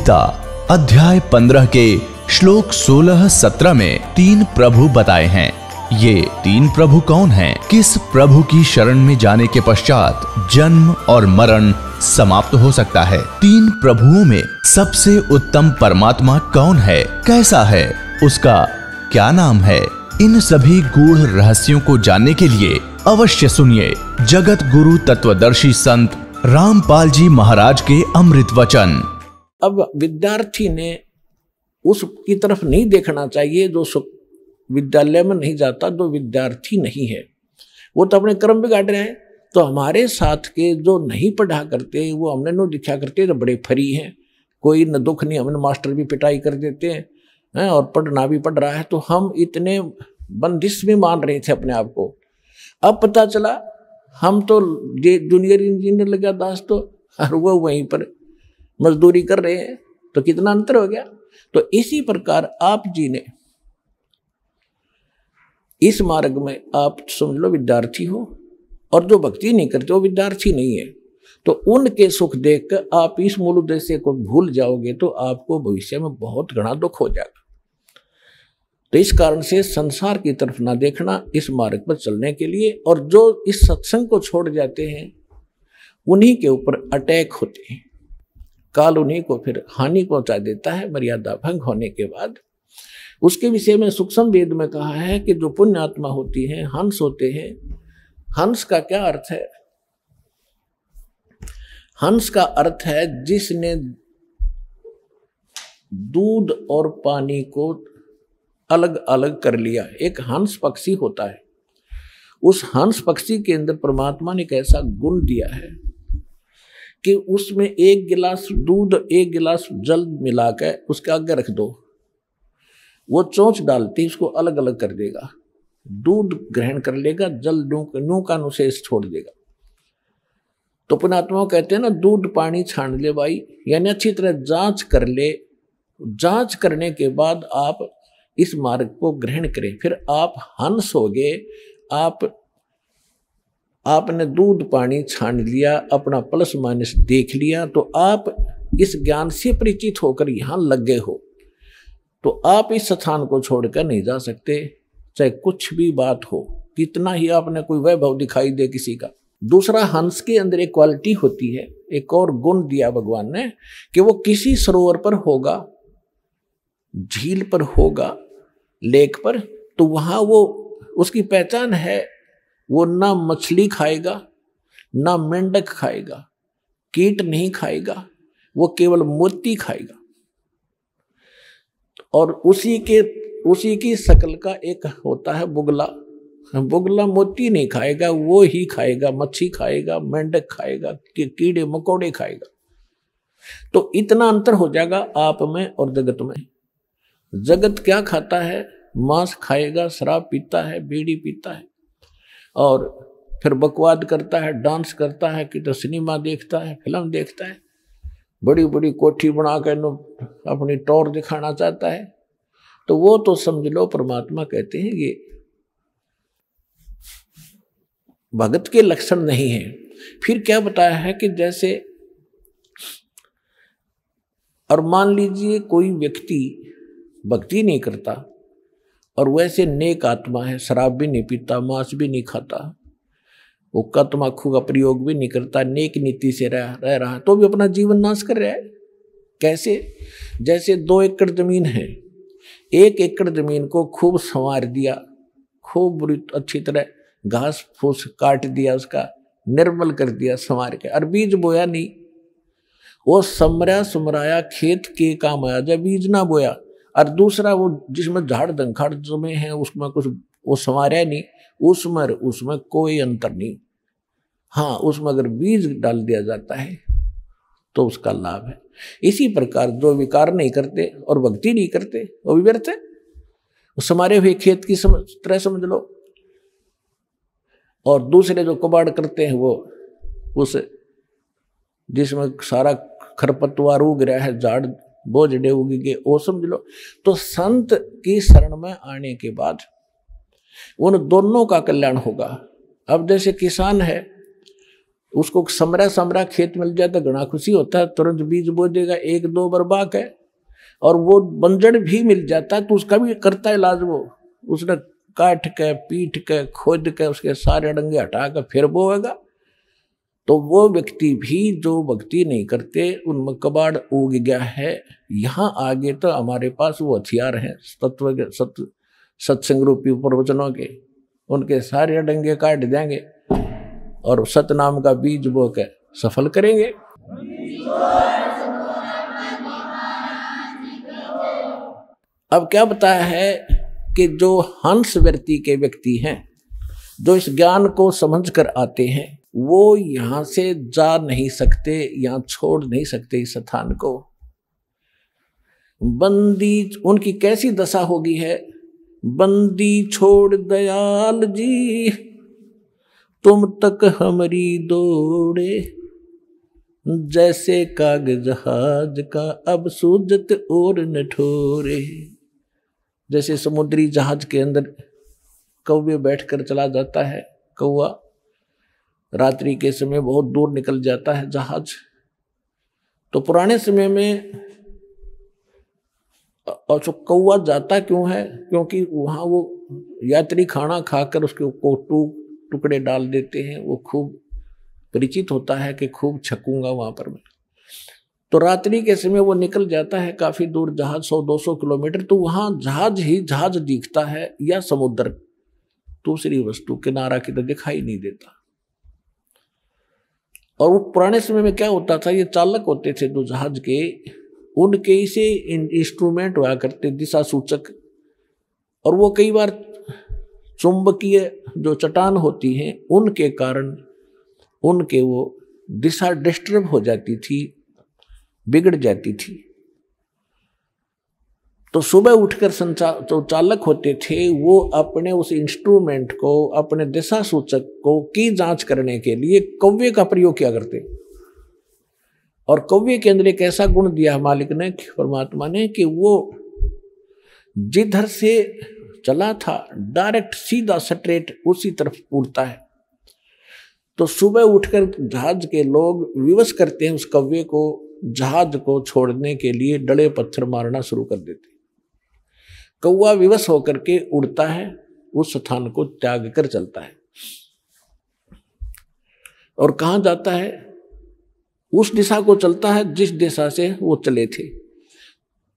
गीता अध्याय 15 के श्लोक 16-17 में 3 प्रभु बताए हैं। ये 3 प्रभु कौन हैं? किस प्रभु की शरण में जाने के पश्चात जन्म और मरण समाप्त हो सकता है? 3 प्रभुओं में सबसे उत्तम परमात्मा कौन है? कैसा है? उसका क्या नाम है? इन सभी गूढ़ रहस्यों को जानने के लिए अवश्य सुनिए जगत गुरु तत्वदर्शी संत रामपाल जी महाराज के अमृत वचन। अब विद्यार्थी ने उसकी तरफ नहीं देखना चाहिए जो विद्यालय में नहीं जाता, जो विद्यार्थी नहीं है, वो तो अपने कर्म बिगाड़ रहे हैं। तो हमारे साथ के जो नहीं पढ़ा करते वो हमने नो दिखा करते तो बड़े फरी हैं, कोई न दुख नहीं, हमने मास्टर भी पिटाई कर देते हैं और पढ़ना भी पढ़ रहा है। तो हम इतने बंदिश में मान रहे थे अपने आप को। अब पता चला हम तो जूनियर इंजीनियर लगा दास तो और वो वहीं पर मजदूरी कर रहे हैं, तो कितना अंतर हो गया। तो इसी प्रकार आप जी ने इस मार्ग में आप समझ लो विद्यार्थी हो, और जो भक्ति नहीं करते वो विद्यार्थी नहीं है। तो उनके सुख देखकर आप इस मूल उद्देश्य को भूल जाओगे तो आपको भविष्य में बहुत घना दुख हो जाएगा। तो इस कारण से संसार की तरफ ना देखना इस मार्ग पर चलने के लिए। और जो इस सत्संग को छोड़ जाते हैं उन्हीं के ऊपर अटैक होते हैं, काल उन्हीं को फिर हानि पहुंचा देता है मर्यादा भंग होने के बाद। उसके विषय में सूक्ष्म वेद में कहा है कि जो पुण्य आत्मा होती है, हंस होते हैं। हंस का क्या अर्थ है? हंस का अर्थ है जिसने दूध और पानी को अलग अलग कर लिया। एक हंस पक्षी होता है, उस हंस पक्षी के अंदर परमात्मा ने एक ऐसा गुण दिया है कि उसमें 1 गिलास दूध 1 गिलास जल मिलाकर उसके आगे रख दो, वो चोंच डालती उसको अलग अलग कर देगा। दूध ग्रहण कर लेगा, जल नू का अनुशेष छोड़ देगा। तो पुण्यात्मा कहते हैं ना, दूध पानी छान ले भाई, यानी अच्छी तरह जांच कर ले। जांच करने के बाद आप इस मार्ग को ग्रहण करें, फिर आप हंस होगे। आपने दूध पानी छान लिया, अपना प्लस माइनस देख लिया, तो आप इस ज्ञान से परिचित होकर यहां लग गए हो। तो आप इस स्थान को छोड़कर नहीं जा सकते, चाहे कुछ भी बात हो, कितना ही आपने कोई वैभव दिखाई दे किसी का। दूसरा, हंस के अंदर एक क्वालिटी होती है, एक और गुण दिया भगवान ने कि वो किसी सरोवर पर होगा, झील पर होगा, लेक पर, तो वहां वो उसकी पहचान है, वो ना मछली खाएगा, ना मेंढक खाएगा, कीट नहीं खाएगा, वो केवल मोती खाएगा। और उसी की शकल का एक होता है बुगला। बुगला मोती नहीं खाएगा, वो ही खाएगा, मच्छी खाएगा, मेंढक खाएगा, कीड़े मकोड़े खाएगा। तो इतना अंतर हो जाएगा आप में और जगत में। जगत क्या खाता है? मांस खाएगा, शराब पीता है, बीड़ी पीता है, और फिर बकवाद करता है, डांस करता है, कि तो सिनेमा देखता है, फिल्म देखता है, बड़ी बड़ी कोठी बनाकर अपनी टौर दिखाना चाहता है। तो वो तो समझ लो परमात्मा कहते हैं ये भगत के लक्षण नहीं है। फिर क्या बताया है कि जैसे, और मान लीजिए कोई व्यक्ति भक्ति नहीं करता और वैसे नेक आत्मा है, शराब भी नहीं पीता, मांस भी नहीं खाता, हुक्का तम्बाकू का प्रयोग भी नहीं करता, नेक नीति से रह रहा, तो भी अपना जीवन नाश कर रहा है। कैसे? जैसे 2 एकड़ जमीन है, 1 एकड़ जमीन को खूब संवार दिया, खूब बुरी अच्छी तरह घास फूस काट दिया, उसका निर्मल कर दिया संवार के, और बीज बोया नहीं। वो समरा सुमराया खेत के काम आया जब बीज ना बोया। और दूसरा, वो जिसमें झाड़ दंखाड़ जमे हैं उसमें कुछ वो संवारा नहीं, उसमें कोई अंतर नहीं। हाँ, उसमें अगर बीज डाल दिया जाता है तो उसका लाभ है। इसी प्रकार जो विकार नहीं करते और भक्ति नहीं करते वो भी व्यर्थ है। समारे हुए खेत की तरह समझ लो। और दूसरे जो कबाड़ करते हैं वो उस जिसमें सारा खरपतवार उग रहा है, झाड़ बोझड़े उगेंगे, वो समझ लो। तो संत की शरण में आने के बाद उन दोनों का कल्याण होगा। अब जैसे किसान है, उसको समरा समरा खेत मिल जाए तो घना खुशी होता है, तुरंत बीज बो देगा, 1-2 बर्बाक है। और वो बंजर भी मिल जाता है तो उसका भी करता है इलाज वो, उसने काट के पीट के खोद के उसके सारे डंगे हटा के फिर बोएगा। तो वो व्यक्ति भी जो भक्ति नहीं करते उनमें कबाड़ उग गया है। यहाँ आगे तो हमारे पास वो हथियार हैं तत्व के सत्संग रूपी प्रवचनों के, उनके सारे डंगे काट देंगे और सतनाम का बीज बो के सफल करेंगे। अब क्या बताया है कि जो हंस वृत्ति के व्यक्ति हैं, जो इस ज्ञान को समझ कर आते हैं, वो यहां से जा नहीं सकते, यहां छोड़ नहीं सकते इस स्थान को। बंदी उनकी कैसी दशा होगी है, बंदी छोड़ दयाल जी तुम तक हमारी दौड़े, जैसे कागज जहाज का अब सूजत और न ठोरे। जैसे समुद्री जहाज के अंदर कौवे बैठकर चला जाता है, कौवा रात्रि के समय बहुत दूर निकल जाता है जहाज। तो पुराने समय में और जो कौवा जाता क्यों है, क्योंकि वहाँ वो यात्री खाना खाकर उसके टुकड़े डाल देते हैं, वो खूब परिचित होता है कि खूब छकूंगा वहां पर मैं। तो रात्रि के समय वो निकल जाता है काफी दूर जहाज, 100-200 किलोमीटर, तो वहां जहाज ही जहाज दिखता है या समुद्र, दूसरी वस्तु किनारा की तो दिखाई नहीं देता। और वो पुराने समय में क्या होता था, ये चालक होते थे जो जहाज के, उनके इसे इंस्ट्रूमेंट हुआ करते दिशा सूचक, और वो कई बार चुंबकीय जो चट्टान होती हैं उनके कारण उनके वो दिशा डिस्टर्ब हो जाती थी, बिगड़ जाती थी। तो सुबह उठकर जो चालक होते थे वो अपने उस इंस्ट्रूमेंट को, अपने दिशा सूचक को की जांच करने के लिए कौवे का प्रयोग किया करते। और कौवे के अंदर एक ऐसा गुण दिया मालिक ने, परमात्मा ने, कि वो जिधर से चला था डायरेक्ट सीधा स्ट्रेट उसी तरफ उड़ता है। तो सुबह उठकर जहाज के लोग विवश करते हैं उस कौवे को, जहाज को छोड़ने के लिए डले पत्थर मारना शुरू कर देते। कौवा विवश होकर के उड़ता है, उस स्थान को त्याग कर चलता है और कहाँ जाता है, उस दिशा को चलता है जिस दिशा से वो चले थे।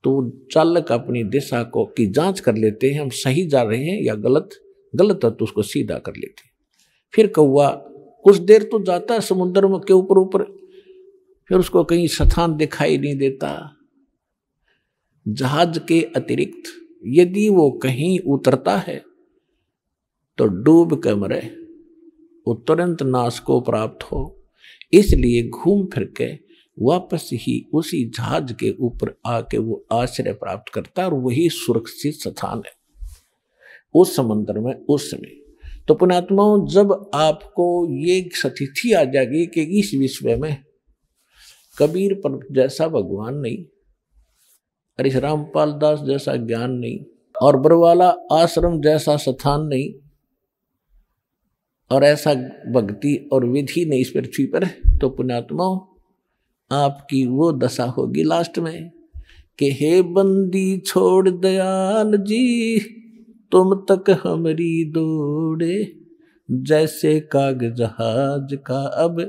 तो चालक अपनी दिशा को की जांच कर लेते हैं, हम सही जा रहे हैं या गलत है तो उसको सीधा कर लेते हैं। फिर कौवा कुछ देर तो जाता है समुद्र में के ऊपर, फिर उसको कहीं स्थान दिखाई नहीं देता। जहाज के अतिरिक्त यदि वो कहीं उतरता है तो डूब कर मरे, वो तुरंत नाश को प्राप्त हो। इसलिए घूम फिर के वापस ही उसी जहाज के ऊपर आके वो आश्रय प्राप्त करता है, और वही सुरक्षित स्थान है उस समुद्र में उस समय। तो पुण्यात्माओं, जब आपको ये स्थिति आ जाएगी कि इस विश्व में कबीर पर जैसा भगवान नहीं, अरे रामपाल दास जैसा ज्ञान नहीं, और बरवाला आश्रम जैसा स्थान नहीं, और ऐसा भक्ति और विधि नहीं इस पृथ्वी पर, तो पुण्यात्माओं आपकी वो दशा होगी लास्ट में कि हे बंदी छोड़ दयाल जी तुम तक हमारी दौड़े, जैसे कागज जहाज का अब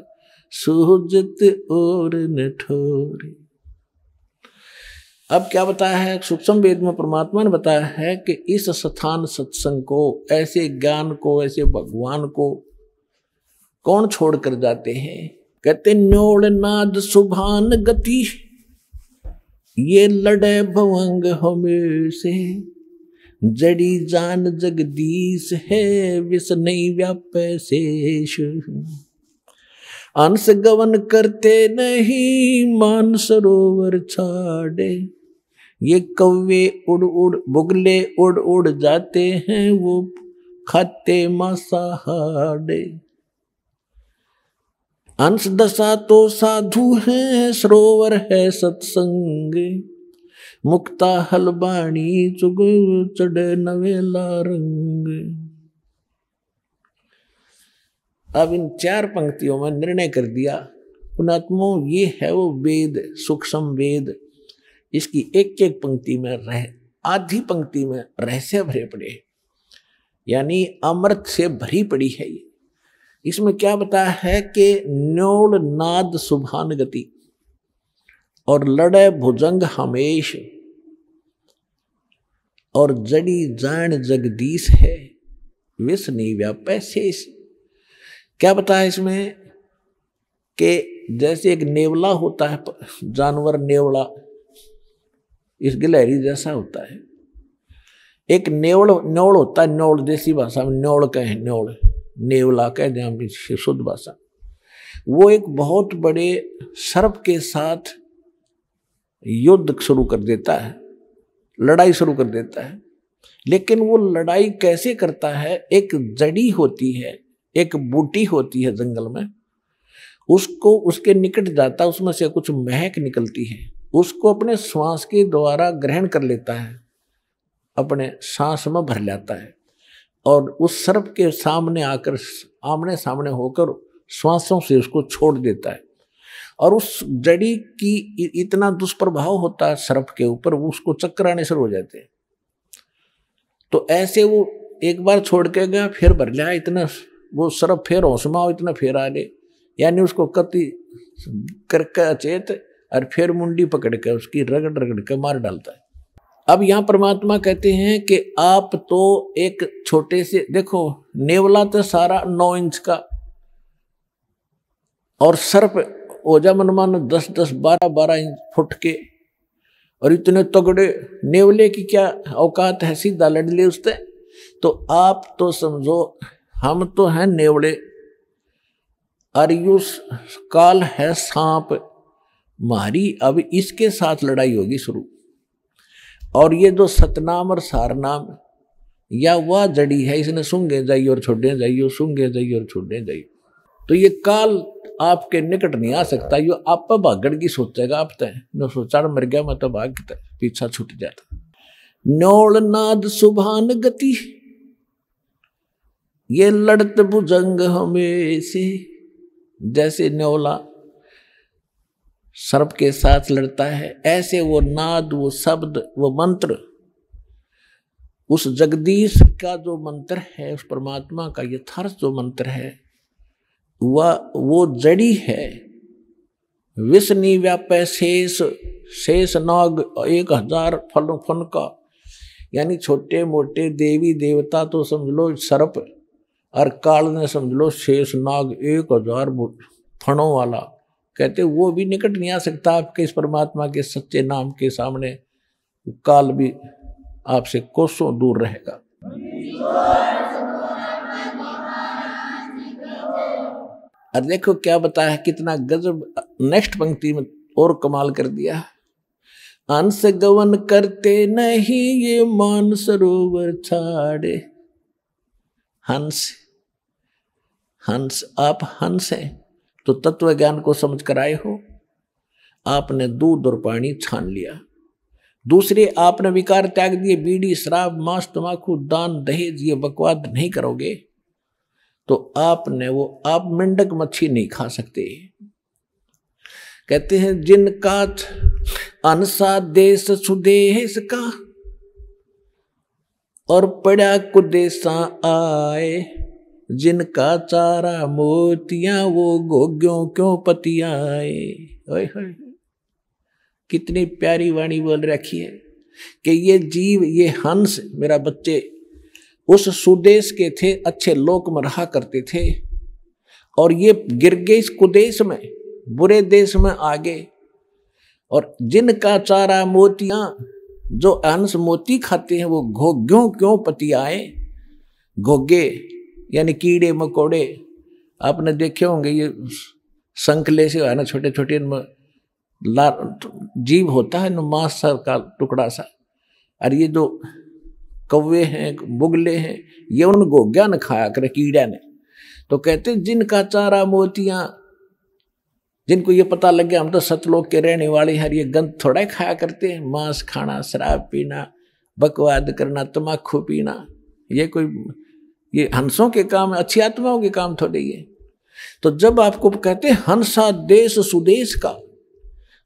सूजत और न ठोरे। अब क्या बताया है सूक्ष्म वेद में, परमात्मा ने बताया है कि इस स्थान सत्संग को, ऐसे ज्ञान को, ऐसे भगवान को कौन छोड़ कर जाते हैं। कहते न्योड़ नाद सुभान गति, ये लड़े भवंग हमेशे, जड़ी जान जगदीश है विष नहीं व्यापे शेष, अंश गवन करते नहीं मान सरोवर छाड़े, ये कौवे उड़ उड़ बुगले उड़ उड़ जाते हैं वो खाते मांसाहारे, अंश दशा तो साधु है सरोवर है सत्संग, मुक्ता हलबाणी चुग चढ़े नवेला रंग। अब इन 4 पंक्तियों में निर्णय कर दिया पुणात्मों, ये है वो वेद, सूक्ष्म वेद। इसकी एक एक पंक्ति में आधी पंक्ति में रहस्य भरे पड़े, यानी अमृत से भरी पड़ी है ये। इसमें क्या बताया है कि न्योड़ नाद सुभान गति और लड़े भुजंग हमेश और जड़ी जान जगदीश है विष नहीं व्यापै शेष। क्या बताया इसमें कि जैसे एक नेवला होता है, जानवर नेवला इस गिलहरी जैसा होता है। एक न्योड़ होता है, न्योड़ देसी भाषा में न्योड़ कहें, न्योड़ नेवला कह दें हम शुद्ध भाषा। वो एक बहुत बड़े सर्प के साथ युद्ध शुरू कर देता है, लड़ाई शुरू कर देता है। लेकिन वो लड़ाई कैसे करता है, एक जड़ी होती है, एक बूटी होती है जंगल में, उसको उसके निकट जाता, उसमें से कुछ महक निकलती है, उसको अपने श्वास के द्वारा ग्रहण कर लेता है, अपने सांस में भर लेता है और उस सर्प के सामने आकर आमने सामने होकर श्वासों से उसको छोड़ देता है। और उस जड़ी की इतना दुष्प्रभाव होता है सर्प के ऊपर, वो उसको चक्कर आने शुरू हो जाते हैं। तो ऐसे वो एक बार छोड़ के गया, फिर भर लिया, इतना वो सर्प फिर होशमा इतना फिर आ गए, यानी उसको कति करके अचेत और फिर मुंडी पकड़ के उसकी रगड़ रगड़ के मार डालता है। अब यहाँ परमात्मा कहते हैं कि आप तो एक छोटे से, देखो नेवला तो सारा 9 इंच का और सर्प ओजा मनमान 10-10, 12-12 इंच फुट के, और इतने तगड़े नेवले की क्या औकात है, सीधा लड़ ले उससे। तो आप तो समझो हम तो हैं नेवले, अरियुस काल है सांप, मारी अब इसके साथ लड़ाई होगी शुरू। और ये जो सतनाम और सारनाम या वह जड़ी है, इसने सूंघे जाइए और छोड़े जाइए, सूंघे जाइए और छोड़े जाइए। तो ये काल आपके निकट नहीं आ सकता, ये आप भागड़ की सोचेगा। आप तय न सोचा मर गया मैं तो भागता, पीछा छूट जाता। न्योड़ नाद सुभान गति, ये लड़त भुजंग हमेशे, जैसे न्योला सर्प के साथ लड़ता है, ऐसे वो नाद, वो शब्द, वो मंत्र, उस जगदीश का जो मंत्र है, उस परमात्मा का यथार्थ जो मंत्र है, वह वो जड़ी है। विष नहीं व्यापै शेष, शेष नाग 1000 फन का, यानी छोटे मोटे देवी देवता तो समझ लो सर्प, और काल ने समझ लो शेष नाग 1000 फणों वाला। कहते वो भी निकट नहीं आ सकता आपके इस परमात्मा के सच्चे नाम के सामने, काल भी आपसे कोसों दूर रहेगा। और देखो क्या बताया है, कितना गजब, नेक्स्ट पंक्ति में और कमाल कर दिया। अंश गवन करते नहीं ये मान सरोवर छाड़े। हंस, हंस, आप हंस हैं तो तत्व ज्ञान को समझ कर आए हो, आपने दूध और पानी छान लिया। दूसरे आपने विकार त्याग दिए, बीड़ी शराब मांस तंबाकू दान दहेज ये बकवाद नहीं करोगे तो आपने वो, आप मेंढक मच्छी नहीं खा सकते। कहते हैं जिनका अनसा देश सुदेश का और पड़ा कुदेशा आए, जिनका चारा मोतियां वो गोग्यों क्यों पतियाए। ओए होए, कितनी प्यारी वाणी बोल रखी है कि ये जीव, ये हंस मेरा बच्चे उस सुदेश के थे, अच्छे लोक में रहा करते थे, और ये गिर गए इस कुदेश में, बुरे देश में आ गए। और जिनका चारा मोतियां, जो हंस मोती खाते हैं वो घोग्यों क्यों पतियाए। घोगे यानी कीड़े मकोड़े, आपने देखे होंगे, ये संकले से है ना, छोटे छोटे जीव होता है ना, मांस सा का टुकड़ा सा। और ये जो कौवे हैं, बुगले हैं, ये उन घोग्या ने खाया करे, कीड़ा ने। तो कहते जिनका चारा मोतियां, जिनको ये पता लग गया हम तो सतलोक के रहने वाले हैं, ये गंद थोड़ा ही खाया करते हैं, मांस खाना, शराब पीना, बकवाद करना, तम्बाकू पीना, ये कोई ये हंसों के काम, अच्छी आत्माओं के काम थोड़े ये। तो जब आपको कहते हैं हंसा देश सुदेश का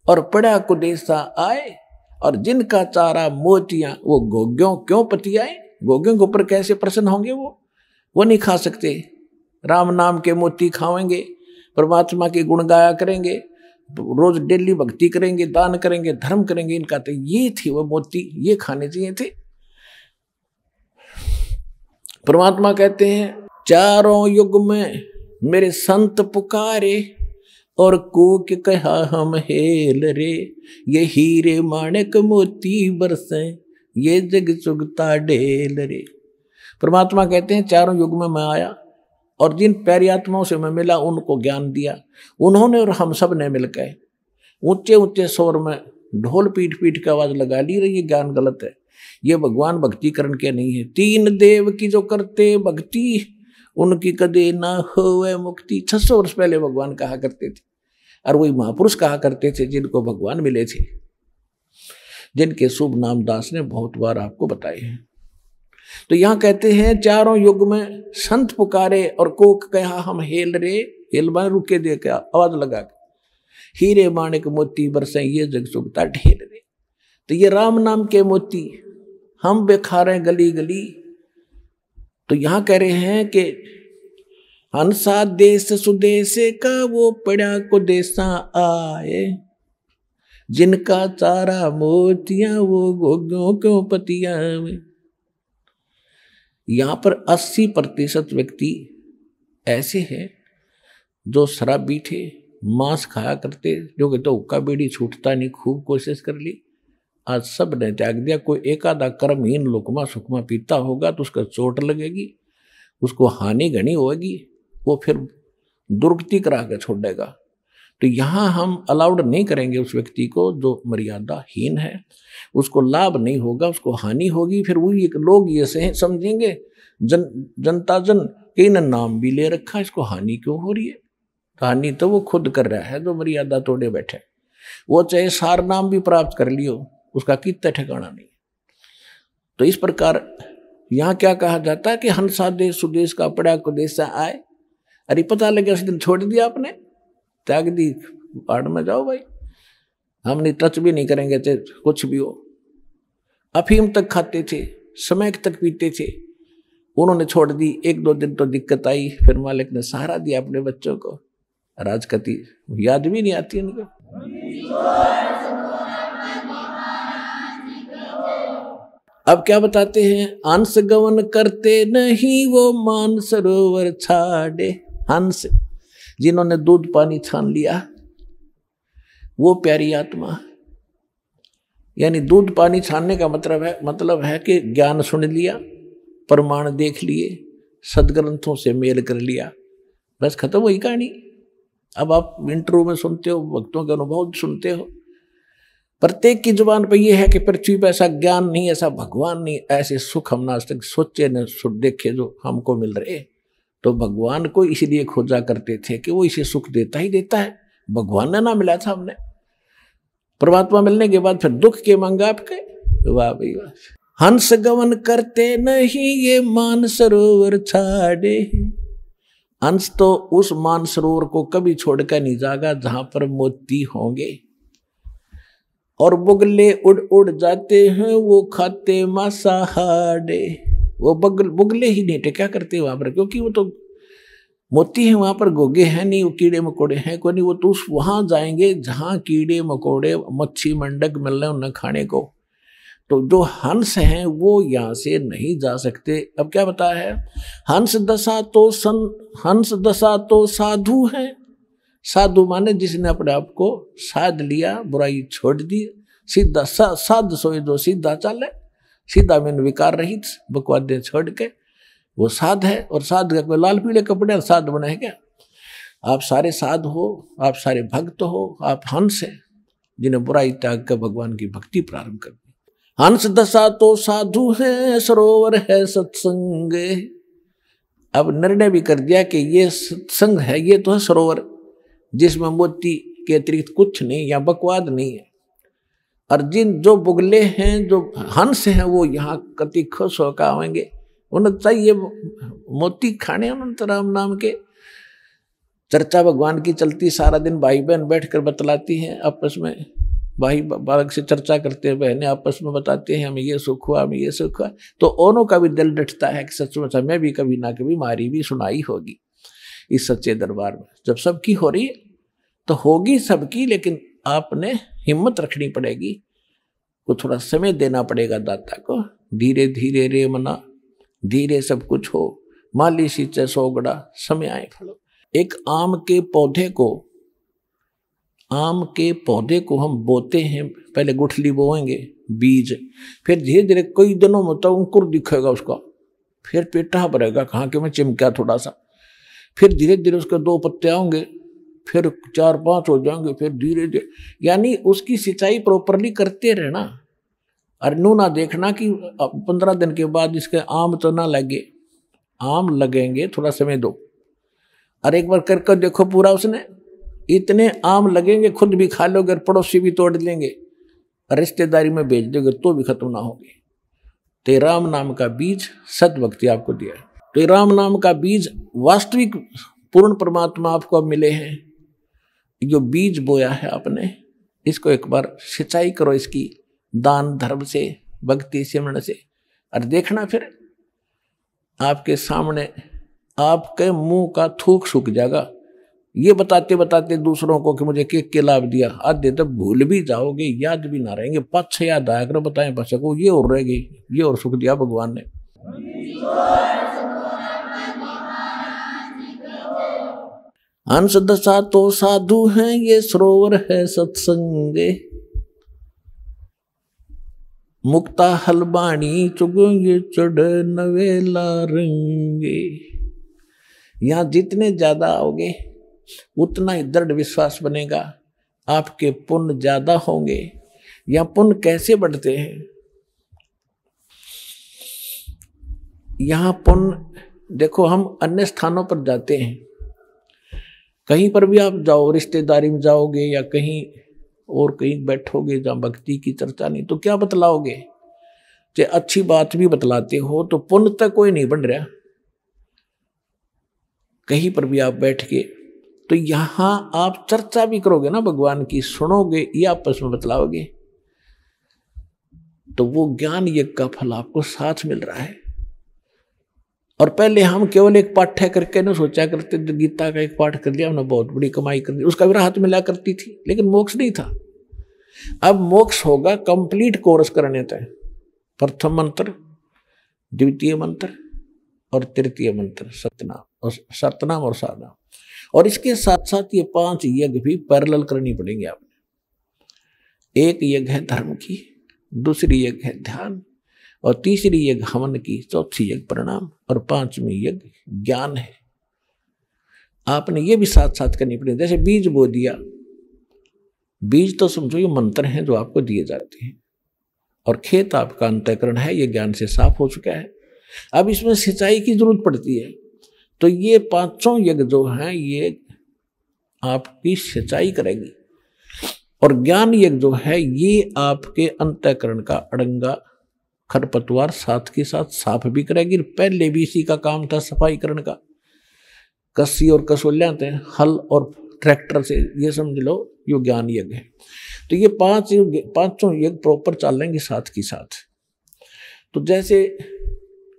और पड़ा को देशा आए, और जिनका चारा मोतियां वो गोग्यों क्यों पतियाए, गोग्यों के ऊपर कैसे प्रसन्न होंगे वो नहीं खा सकते। राम नाम के मोती खाएंगे, परमात्मा के गुण गाया करेंगे, रोज डेली भक्ति करेंगे, दान करेंगे, धर्म करेंगे, इनका तो ये थे वो मोती, ये खाने चाहिए थे। परमात्मा कहते हैं चारों युग में मेरे संत पुकारे और कूक कहा हम हेल रे, ये हीरे माणिक मोती बरसे ये जग चुगता ढेल रे। परमात्मा कहते हैं चारों युग में मैं आया और जिन प्यारी आत्माओं से मैं मिला उनको ज्ञान दिया, उन्होंने और हम सब ने मिलकर ऊंचे ऊंचे स्वर में ढोल पीट पीट के आवाज लगा ली रही, ये ज्ञान गलत है, ये भगवान भक्ति करण के नहीं है। तीन देव की जो करते भक्ति उनकी कदे ना होवे मुक्ति, 600 वर्ष पहले भगवान कहा करते थे, और वही महापुरुष कहा करते थे जिनको भगवान मिले थे, जिनके शुभ नाम दास ने बहुत बार आपको बताए हैं। तो यहां कहते हैं चारों युग में संत पुकारे और कोक कहा हम हेल रे, हेल माने रुके दे के आवाज लगा के, हीरे माणिक मोती बरसे ये जग चुगता ढेल रे। तो ये राम नाम के मोती हम बेखारे गली गली। तो यहां कह रहे हैं कि हंसा देश सुदेश का वो पड़ा को देशा आए, जिनका चारा मोतियां वो गोग्यों क्यों पतिया में। यहां पर 80% व्यक्ति ऐसे हैं जो शराबी थे, मांस खाया करते, जो कि तो हुक्का बीड़ी छूटता नहीं, खूब कोशिश कर ली, आज सब ने त्याग दिया। कोई एक आधा कर्महीन लुकमा सुकमा पीता होगा तो उसका चोट लगेगी, उसको हानि घनी होगी, वो फिर दुर्गति करा के छोड़ेगा। तो यहाँ हम अलाउड नहीं करेंगे उस व्यक्ति को जो मर्यादाहीन है, उसको लाभ नहीं होगा, उसको हानि होगी। फिर वही लोग ये से समझेंगे जनता जन के इन नाम भी ले रखा, इसको हानि क्यों हो रही है। हानि तो वो खुद कर रहा है जो मर्यादा तोड़े बैठे, वो चाहे सार नाम भी प्राप्त कर लियो, उसका कितना ठिकाना नहीं। तो इस प्रकार यहाँ क्या कहा जाता है कि हंसा देश सुदेश का पड़ा को देशा आए। अरे पता लगे उस दिन छोड़ दिया आपने, त्याग दी, पहाड़ में जाओ भाई, हमने टच भी नहीं करेंगे थे कुछ भी हो। अफीम तक खाते थे, समैक तक पीते थे, उन्होंने छोड़ दी। 1-2 दिन तो दिक्कत आई, फिर मालिक ने सहारा दिया अपने बच्चों को, राजकती याद भी नहीं आती उनको। अब क्या बताते हैं, हंस गवन करते नहीं वो मान सरोवर छाड़े। हंस जिन्होंने दूध पानी छान लिया वो प्यारी आत्मा, यानी दूध पानी छानने का मतलब है कि ज्ञान सुन लिया, प्रमाण देख लिए, सदग्रंथों से मेल कर लिया, बस खत्म हुई कहानी। अब आप इंटरव्यू में सुनते हो, भक्तों के अनुभव सुनते हो, प्रत्येक की जुबान पर यह है कि पृथ्वी पर ऐसा ज्ञान नहीं, ऐसा भगवान नहीं, ऐसे सुख हम आज तक सोचे न देखे जो हमको मिल रहे। तो भगवान को इसलिए खोजा करते थे कि वो इसे सुख देता ही देता है, भगवान ने ना मिला था हमने। परमात्मा मिलने के बाद फिर दुख के मांगा आपके, वाह भाई वाह। हंस गवन करते नहीं ये मान सरोवर छाड़े। हंस तो उस मान सरोवर को कभी छोड़कर नहीं जागा जहां पर मोती होंगे, और बुगले उड़ उड़ जाते हैं वो खाते मांसाहारे। वो बुगले ही नहीं क्या करते वहां पर, क्योंकि वो तो मोती है, वहां पर गोगे हैं नहीं, वो कीड़े मकोड़े हैं कोई नहीं, वो तो वहां जाएंगे जहां कीड़े मकोड़े मच्छी मंडक मिल रहे हैं उन्हें खाने को। तो जो हंस हैं वो यहाँ से नहीं जा सकते। अब क्या बताया है, हंस दशा तो साधु हैं। साधु माने जिसने अपने आप को साध लिया, बुराई छोड़ दी, सीधा साध सोए जो सीधा चले, सीधा में विकार रहित बकवादे छोड़ के वो साध है। और साध का कोई लाल पीले कपड़े साध बना है क्या? आप सारे साध हो, आप सारे भक्त हो, आप हंस हैं जिन्हें बुराई त्याग कर भगवान की भक्ति प्रारंभ कर दी। हंस दशा तो साधु है, सरोवर है सत्संग। अब निर्णय भी कर दिया कि ये सत्संग है, ये तो है सरोवर जिसमें मोती के अतिरिक्त कुछ नहीं या बकवाद नहीं है। और जिन जो बुगले हैं, जो हंस हैं, वो यहाँ कति खुश होकर आएंगे, उन्हें चाहिए मोती खाने, उन्होंने राम नाम के। चर्चा भगवान की चलती, सारा दिन भाई बहन बैठकर बतलाती हैं आपस में, भाई बालक से चर्चा करते हैं, बहनें आपस में बताते हैं हमें ये सुख हुआ, हमें ये सुख हुआ, तो औरों का भी दिल डटता है कि सचमुच हमें भी कभी ना कभी हमारी भी सुनाई होगी इस सच्चे दरबार में। जब सबकी हो रही है तो होगी सबकी, लेकिन आपने हिम्मत रखनी पड़ेगी, को थोड़ा समय देना पड़ेगा दाता को। धीरे धीरे रे मना, धीरे सब कुछ हो, माली सींचे सोगड़ा, समय आए फलो। एक आम के पौधे को हम बोते हैं, पहले गुठली बोएंगे बीज, फिर धीरे धीरे कई दिनों में तो अंकुर दिखेगा उसका, फिर पेटा भरेगा, कहाँ के में चिमका थोड़ा सा, फिर धीरे धीरे उसके 2 पत्ते आएंगे, फिर 4-5 हो जाएंगे, फिर धीरे धीरे, यानी उसकी सिंचाई प्रॉपरली करते रहना। और नू ना देखना कि 15 दिन के बाद इसके आम तो ना लगे, आम लगेंगे, थोड़ा समय दो। और एक बार करके देखो पूरा, उसने इतने आम लगेंगे खुद भी खा लोगे और पड़ोसी भी तोड़ लेंगे, रिश्तेदारी में भेज दोगे तो भी खत्म ना होगी। तो राम नाम का बीज सद्भक्ति आपको दिया है। तो राम नाम का बीज वास्तविक पूर्ण परमात्मा आपको अब मिले हैं। जो बीज बोया है आपने, इसको एक बार सिंचाई करो इसकी, दान धर्म से, भक्ति सिमरण से, और देखना फिर आपके सामने आपके मुंह का थूक सूख जाएगा। ये बताते बताते दूसरों को कि मुझे के लाभ दिया, आधे तक भूल भी जाओगे, याद भी ना रहेंगे, 5-6 याद आया करो, बताएं बस को ये और रह गई, ये और सुख दिया भगवान ने। हंस दशा तो साधु हैं, ये सरोवर है सत्संगे, मुक्ता हलबाणी चुगेंगे चढ़ नवेला रंगे। यहां जितने ज्यादा आओगे उतना ही दृढ़ विश्वास बनेगा, आपके पुण्य ज्यादा होंगे। या पुण्य कैसे बढ़ते हैं? यहां पुण्य देखो, हम अन्य स्थानों पर जाते हैं, कहीं पर भी आप जाओ, रिश्तेदारी में जाओगे या कहीं और कहीं बैठोगे जहां भक्ति की चर्चा नहीं, तो क्या बतलाओगे? चाहे अच्छी बात भी बतलाते हो तो पुण्य तक कोई नहीं बन रहा। कहीं पर भी आप बैठ के, तो यहां आप चर्चा भी करोगे ना भगवान की, सुनोगे या आपस में बतलाओगे, तो वो ज्ञान यज्ञ का फल आपको साथ मिल रहा है। और पहले हम केवल एक पाठ्य करके ना सोचा करते, गीता का एक पाठ कर लिया हमने, बहुत बड़ी कमाई कर ली, उसका भी राहत मिला करती थी, लेकिन मोक्ष नहीं था। अब मोक्ष होगा कंप्लीट कोर्स करने तय, प्रथम मंत्र, द्वितीय मंत्र और तृतीय मंत्र, सतनाम और साधनाम। और इसके साथ साथ ये 5 यज्ञ भी पैरेलल करनी पड़ेंगे आपने। एक यज्ञ है धर्म की, दूसरी यज्ञ है ध्यान, और तीसरी यज्ञ हवन की, चौथी यज्ञ प्रणाम, और 5वीं यज्ञ ज्ञान है। आपने ये भी साथ साथ करनी पड़ेगी। जैसे बीज बो दिया, बीज तो समझो ये मंत्र हैं जो आपको दिए जाते हैं, और खेत आपका अंतःकरण है, ये ज्ञान से साफ हो चुका है। अब इसमें सिंचाई की जरूरत पड़ती है, तो ये 5 यज्ञ जो हैं ये आपकी सिंचाई करेगी। और ज्ञान यज्ञ जो है ये आपके अंतःकरण का अड़ंगा खरपतवार साथ के साथ साफ भी करेगी। पहले भी इसी का काम था सफाई करने का, कस्सी और कसोलियां थे, हल और ट्रैक्टर से, ये समझ लो ये ज्ञान यज्ञ है। तो ये 5 यज्ञ प्रॉपर चलेंगे साथ की साथ। तो जैसे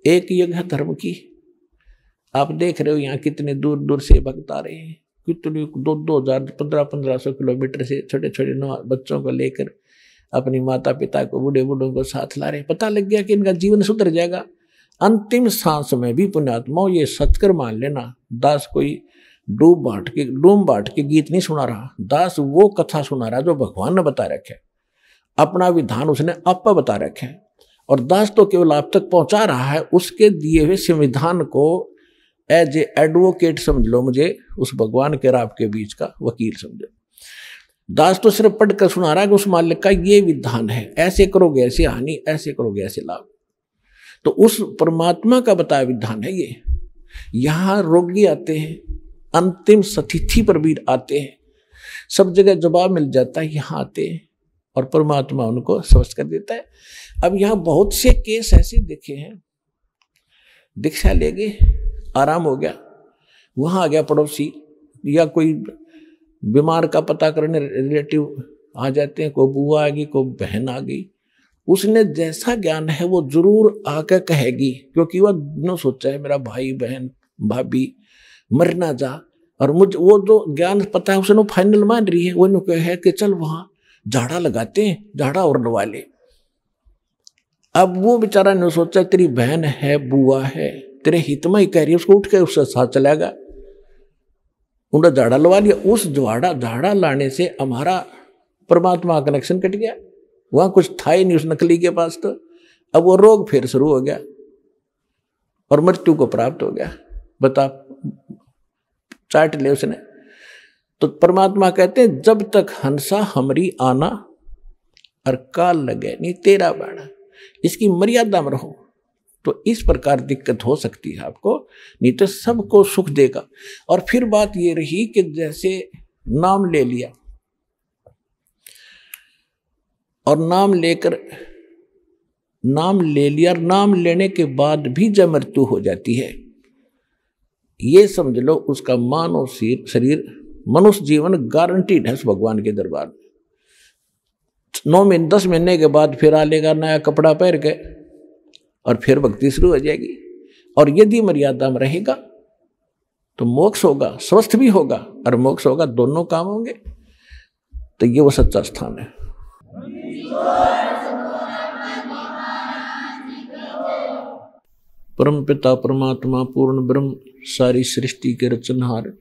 एक यज्ञ है धर्म की, आप देख रहे हो यहाँ कितने दूर दूर से भक्त आ रहे हैं, कितने 2,000 1500 किलोमीटर से छोटे छोटे बच्चों को लेकर अपनी माता पिता को, बूढ़े बूढ़ों को साथ ला रहे। पता लग गया कि इनका जीवन सुधर जाएगा। अंतिम सांस में भी पुण्यात्माओं ये सत्कर मान लेना, दास कोई डूब बाट के गीत नहीं सुना रहा, दास वो कथा सुना रहा जो भगवान ने बता रखे, अपना विधान उसने आप बता रखे, और दास तो केवल आप तक पहुंचा रहा है उसके दिए हुए संविधान को। एज ए एडवोकेट समझ लो मुझे, उस भगवान के और आपके बीच का वकील समझो। दास तो सिर्फ पढ़कर सुना रहा है कि उस मालिक का ये विधान है, ऐसे करोगे ऐसे हानि, ऐसे करोगे ऐसे लाभ। तो उस परमात्मा का बताया विधान है ये। यहाँ रोगी आते हैं, अंतिम सतिथि पर भी आते हैं, सब जगह जवाब मिल जाता है, यहाँ आते हैं और परमात्मा उनको स्वस्थ कर देता है। अब यहाँ बहुत से केस ऐसे देखे हैं, दीक्षा ले गए, आराम हो गया, वहां आ गया पड़ोसी या कोई बीमार का पता करने रिलेटिव आ जाते हैं, कोई बुआ आ गई, कोई बहन आ गई, उसने जैसा ज्ञान है वो जरूर आकर कहेगी, क्योंकि वह न सोचा है मेरा भाई बहन भाभी मर ना जा, और मुझ वो जो ज्ञान पता है उसने फाइनल मान रही है, वो कहे कि चल वहां झाड़ा लगाते हैं, झाड़ा और लगा ले। अब वो बेचारा ने सोचा तेरी बहन है, बुआ है, तेरे हित में ही कह रही है, उसको उठ के उससे साथ चलेगा, उन्हें झाड़ा लगा लिया। उस झाड़ा लाने से हमारा परमात्मा का कनेक्शन कट गया, वहां कुछ था ही नहीं उस नकली के पास। तो अब वो रोग फिर शुरू हो गया और मृत्यु को प्राप्त हो गया। बता, चाट ले उसने। तो परमात्मा कहते हैं जब तक हंसा हमरी आना और काल लगे नहीं तेरा बाणा, इसकी मर्यादा में रहो। तो इस प्रकार दिक्कत हो सकती है आपको, नहीं तो सबको सुख देगा। और फिर बात ये रही कि जैसे नाम ले लिया और नाम ले लिया, नाम लेने के बाद भी जब मृत्यु हो जाती है, ये समझ लो उसका मानव शरीर मनुष्य जीवन गारंटीड है भगवान के दरबार में। 9 महीने 10 महीने के बाद फिर आ लेगा नया कपड़ा पहन के और फिर भक्ति शुरू हो जाएगी। और यदि मर्यादा में रहेगा तो मोक्ष होगा, स्वस्थ भी होगा और मोक्ष होगा, दोनों काम होंगे। तो ये वो सच्चा स्थान है। परम पिता परमात्मा पूर्ण ब्रह्म सारी सृष्टि के रचनहार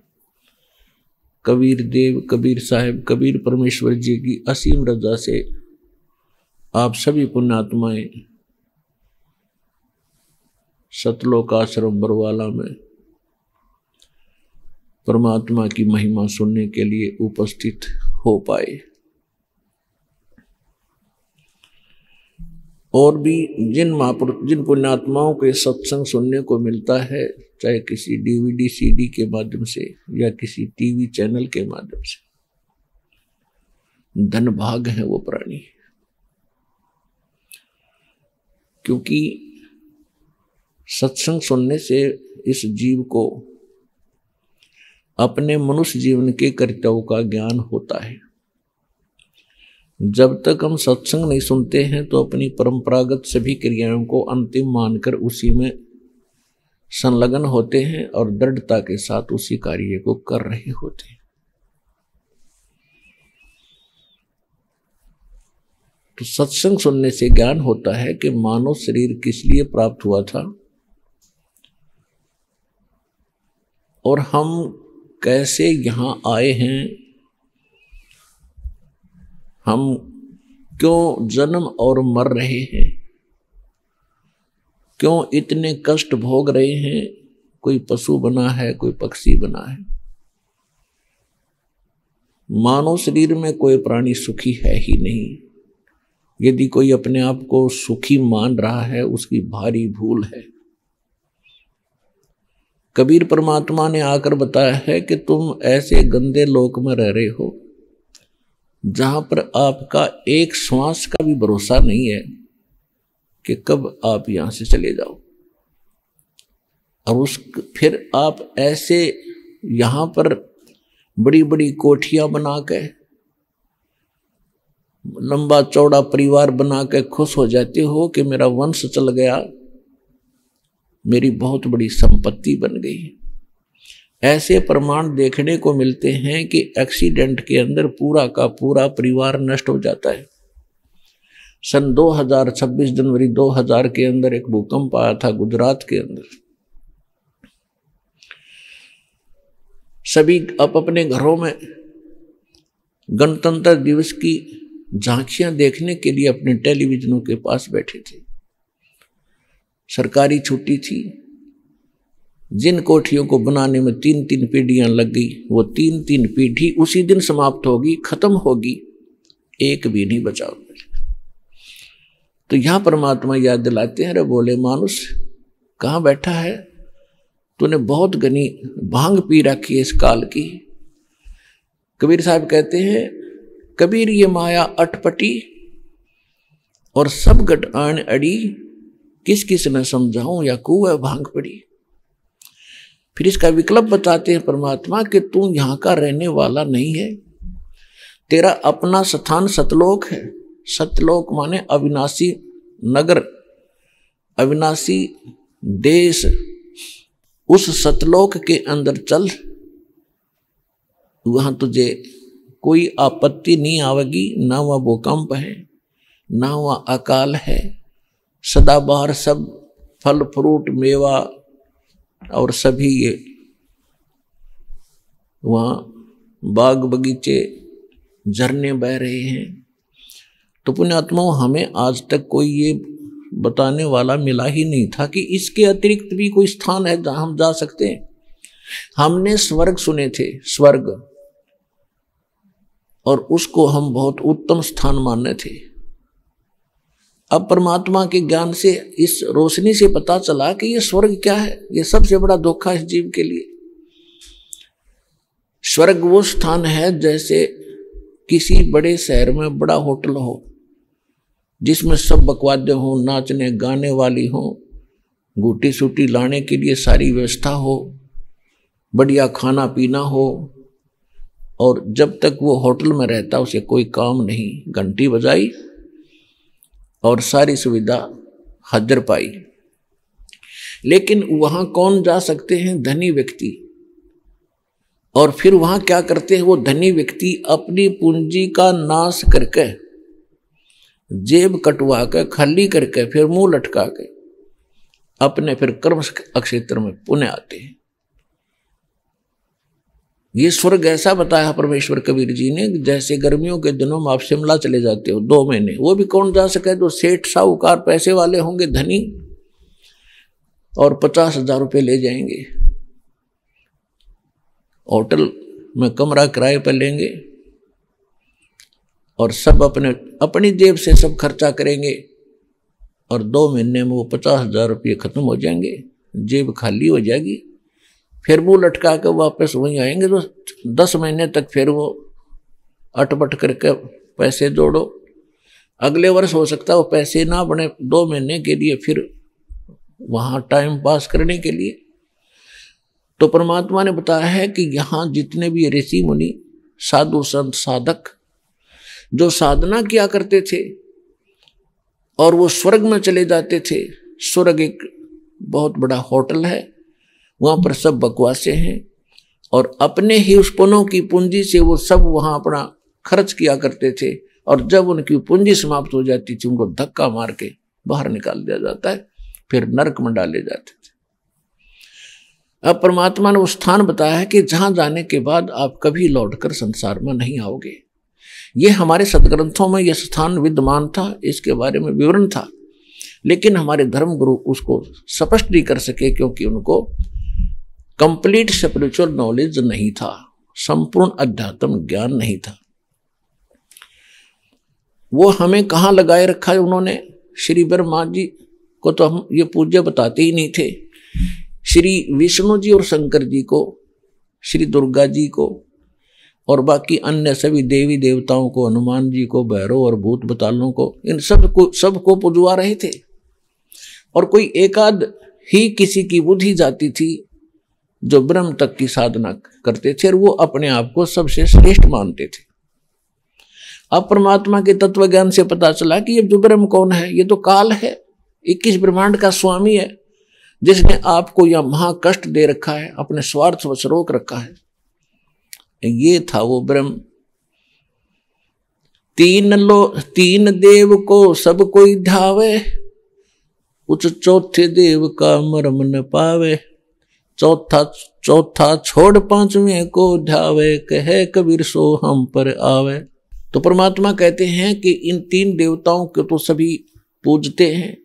कबीर देव कबीर साहिब कबीर परमेश्वर जी की असीम रजा से आप सभी पुण्यात्माएं सतलोक आश्रम बरवाला में परमात्मा की महिमा सुनने के लिए उपस्थित हो पाए। और भी जिन पुण्यात्माओं के सत्संग सुनने को मिलता है, चाहे किसी DVD CD के माध्यम से या किसी टीवी चैनल के माध्यम से, धनभाग है वो प्राणी। क्योंकि सत्संग सुनने से इस जीव को अपने मनुष्य जीवन के कर्तव्यों का ज्ञान होता है। जब तक हम सत्संग नहीं सुनते हैं तो अपनी परंपरागत सभी क्रियाओं को अंतिम मानकर उसी में संलग्न होते हैं और दृढ़ता के साथ उसी कार्य को कर रहे होते हैं। तो सत्संग सुनने से ज्ञान होता है कि मानव शरीर किस लिए प्राप्त हुआ था और हम कैसे यहां आए हैं, हम क्यों जन्म और मर रहे हैं, क्यों इतने कष्ट भोग रहे हैं। कोई पशु बना है, कोई पक्षी बना है। मानव शरीर में कोई प्राणी सुखी है ही नहीं। यदि कोई अपने आप को सुखी मान रहा है उसकी भारी भूल है। कबीर परमात्मा ने आकर बताया है कि तुम ऐसे गंदे लोक में रह रहे हो जहां पर आपका एक श्वास का भी भरोसा नहीं है कि कब आप यहां से चले जाओ। और फिर आप ऐसे यहां पर बड़ी बड़ी कोठियां बना के लंबा चौड़ा परिवार बना के खुश हो जाते हो कि मेरा वंश चल गया, मेरी बहुत बड़ी संपत्ति बन गई। ऐसे प्रमाण देखने को मिलते हैं कि एक्सीडेंट के अंदर पूरा का पूरा परिवार नष्ट हो जाता है। सन 2026 जनवरी 2000 के अंदर एक भूकंप आया था गुजरात के अंदर। सभी अपने घरों में गणतंत्र दिवस की झांकियां देखने के लिए अपने टेलीविजनों के पास बैठे थे। सरकारी छुट्टी थी। जिन कोठियों को बनाने में 3-3 पीढ़ियां लग गई, वो 3-3 पीढ़ी उसी दिन समाप्त होगी, खत्म होगी, एक भी नहीं बचा। तो यहां परमात्मा याद दिलाते हैं, अरे बोले मानुष कहां बैठा है, तूने बहुत घनी भांग पी रखी है इस काल की। कबीर साहब कहते हैं, कबीर ये माया अटपटी और सब गट आन अड़ी, किस किस न समझाऊं या कुएं भांग पड़ी। फिर इसका विकल्प बताते हैं परमात्मा कि तू यहाँ का रहने वाला नहीं है, तेरा अपना स्थान सतलोक है। सतलोक माने अविनाशी नगर, अविनाशी देश। उस सतलोक के अंदर चल, वहां तुझे कोई आपत्ति नहीं आवेगी, ना वह भूकंप है, ना वह अकाल है। सदाबहार सब फल फ्रूट मेवा और सभी ये वहाँ बाग बगीचे झरने बह रहे हैं। तो पुण्यात्माओं, हमें आज तक कोई ये बताने वाला मिला ही नहीं था कि इसके अतिरिक्त भी कोई स्थान है जहां हम जा सकते हैं। हमने स्वर्ग सुने थे, स्वर्ग, और उसको हम बहुत उत्तम स्थान माने थे। अब परमात्मा के ज्ञान से, इस रोशनी से पता चला कि ये स्वर्ग क्या है। ये सबसे बड़ा धोखा इस जीव के लिए। स्वर्ग वो स्थान है जैसे किसी बड़े शहर में बड़ा होटल हो, जिसमें सब बकवादे हो, नाचने गाने वाली हो, गुटी सूटी लाने के लिए सारी व्यवस्था हो, बढ़िया खाना पीना हो, और जब तक वो होटल में रहता उसे कोई काम नहीं, घंटी बजाई और सारी सुविधा हाजिर पाई। लेकिन वहां कौन जा सकते हैं? धनी व्यक्ति। और फिर वहां क्या करते हैं वो धनी व्यक्ति? अपनी पूंजी का नाश करके, जेब कटवा के, खाली करके, फिर मुंह लटका के अपने फिर कर्म क्षेत्र में पुण्य आते हैं। ये स्वर्ग ऐसा बताया परमेश्वर कबीर जी ने, जैसे गर्मियों के दिनों में आप शिमला चले जाते हो 2 महीने, वो भी कौन जा सके? जो सेठ साहूकार पैसे वाले होंगे, धनी, और 50,000 रुपये ले जाएंगे, होटल में कमरा किराए पर लेंगे और सब अपनी जेब से सब खर्चा करेंगे, और 2 महीने में वो 50,000 रुपये खत्म हो जाएंगे, जेब खाली हो जाएगी। फिर मुंह लटका के वापस वहीं आएंगे। तो 10 महीने तक फिर वो अटपट करके पैसे जोड़ो। अगले वर्ष हो सकता है वो पैसे ना बने, 2 महीने के लिए फिर वहाँ टाइम पास करने के लिए। तो परमात्मा ने बताया है कि यहाँ जितने भी ऋषि मुनि, साधु संत, साधक जो साधना किया करते थे और वो स्वर्ग में चले जाते थे। स्वर्ग एक बहुत बड़ा होटल है, वहां पर सब बकवासे हैं, और अपने ही उस पुनों की पूंजी से वो सब वहां अपना खर्च किया करते थे। और जब उनकी पूंजी समाप्त हो जाती थी, उनको धक्का मार के बाहर निकाल दिया जाता है, फिर नरक में डाले जाते थे। अब परमात्मा ने वो स्थान बताया है कि जहां जाने के बाद आप कभी लौटकर संसार में नहीं आओगे। ये हमारे सदग्रंथों में यह स्थान विद्यमान था, इसके बारे में विवरण था, लेकिन हमारे धर्म गुरु उसको स्पष्ट नहीं कर सके, क्योंकि उनको कंप्लीट स्पिरिचुअल नॉलेज नहीं था, संपूर्ण अध्यात्म ज्ञान नहीं था। वो हमें कहाँ लगाए रखा है उन्होंने? श्री ब्रह्मा जी को तो हम ये पूज्य बताते ही नहीं थे, श्री विष्णु जी और शंकर जी को, श्री दुर्गा जी को, और बाकी अन्य सभी देवी देवताओं को, हनुमान जी को, भैरव और भूत बतालों को, इन सबको पुजवा रहे थे। और कोई एकाध ही किसी की बुद्धि जाती थी जो ब्रह्म तक की साधना करते थे, और वो अपने आप को सबसे श्रेष्ठ मानते थे। अब परमात्मा के तत्व ज्ञान से पता चला कि ये जो ब्रह्म कौन है? ये तो काल है, 21 ब्रह्मांड का स्वामी है, जिसने आपको यह महाकष्ट दे रखा है, अपने स्वार्थ वश रोक रखा है। ये था वो ब्रह्म। 3 देव को सब कोई ध्यावे, उस चौथे देव का मर्म न पावे। चौथा छोड़ 5वें को ध्यावे, कहे कबीर सो हम पर आवे। तो परमात्मा कहते हैं कि इन 3 देवताओं को तो सभी पूजते हैं,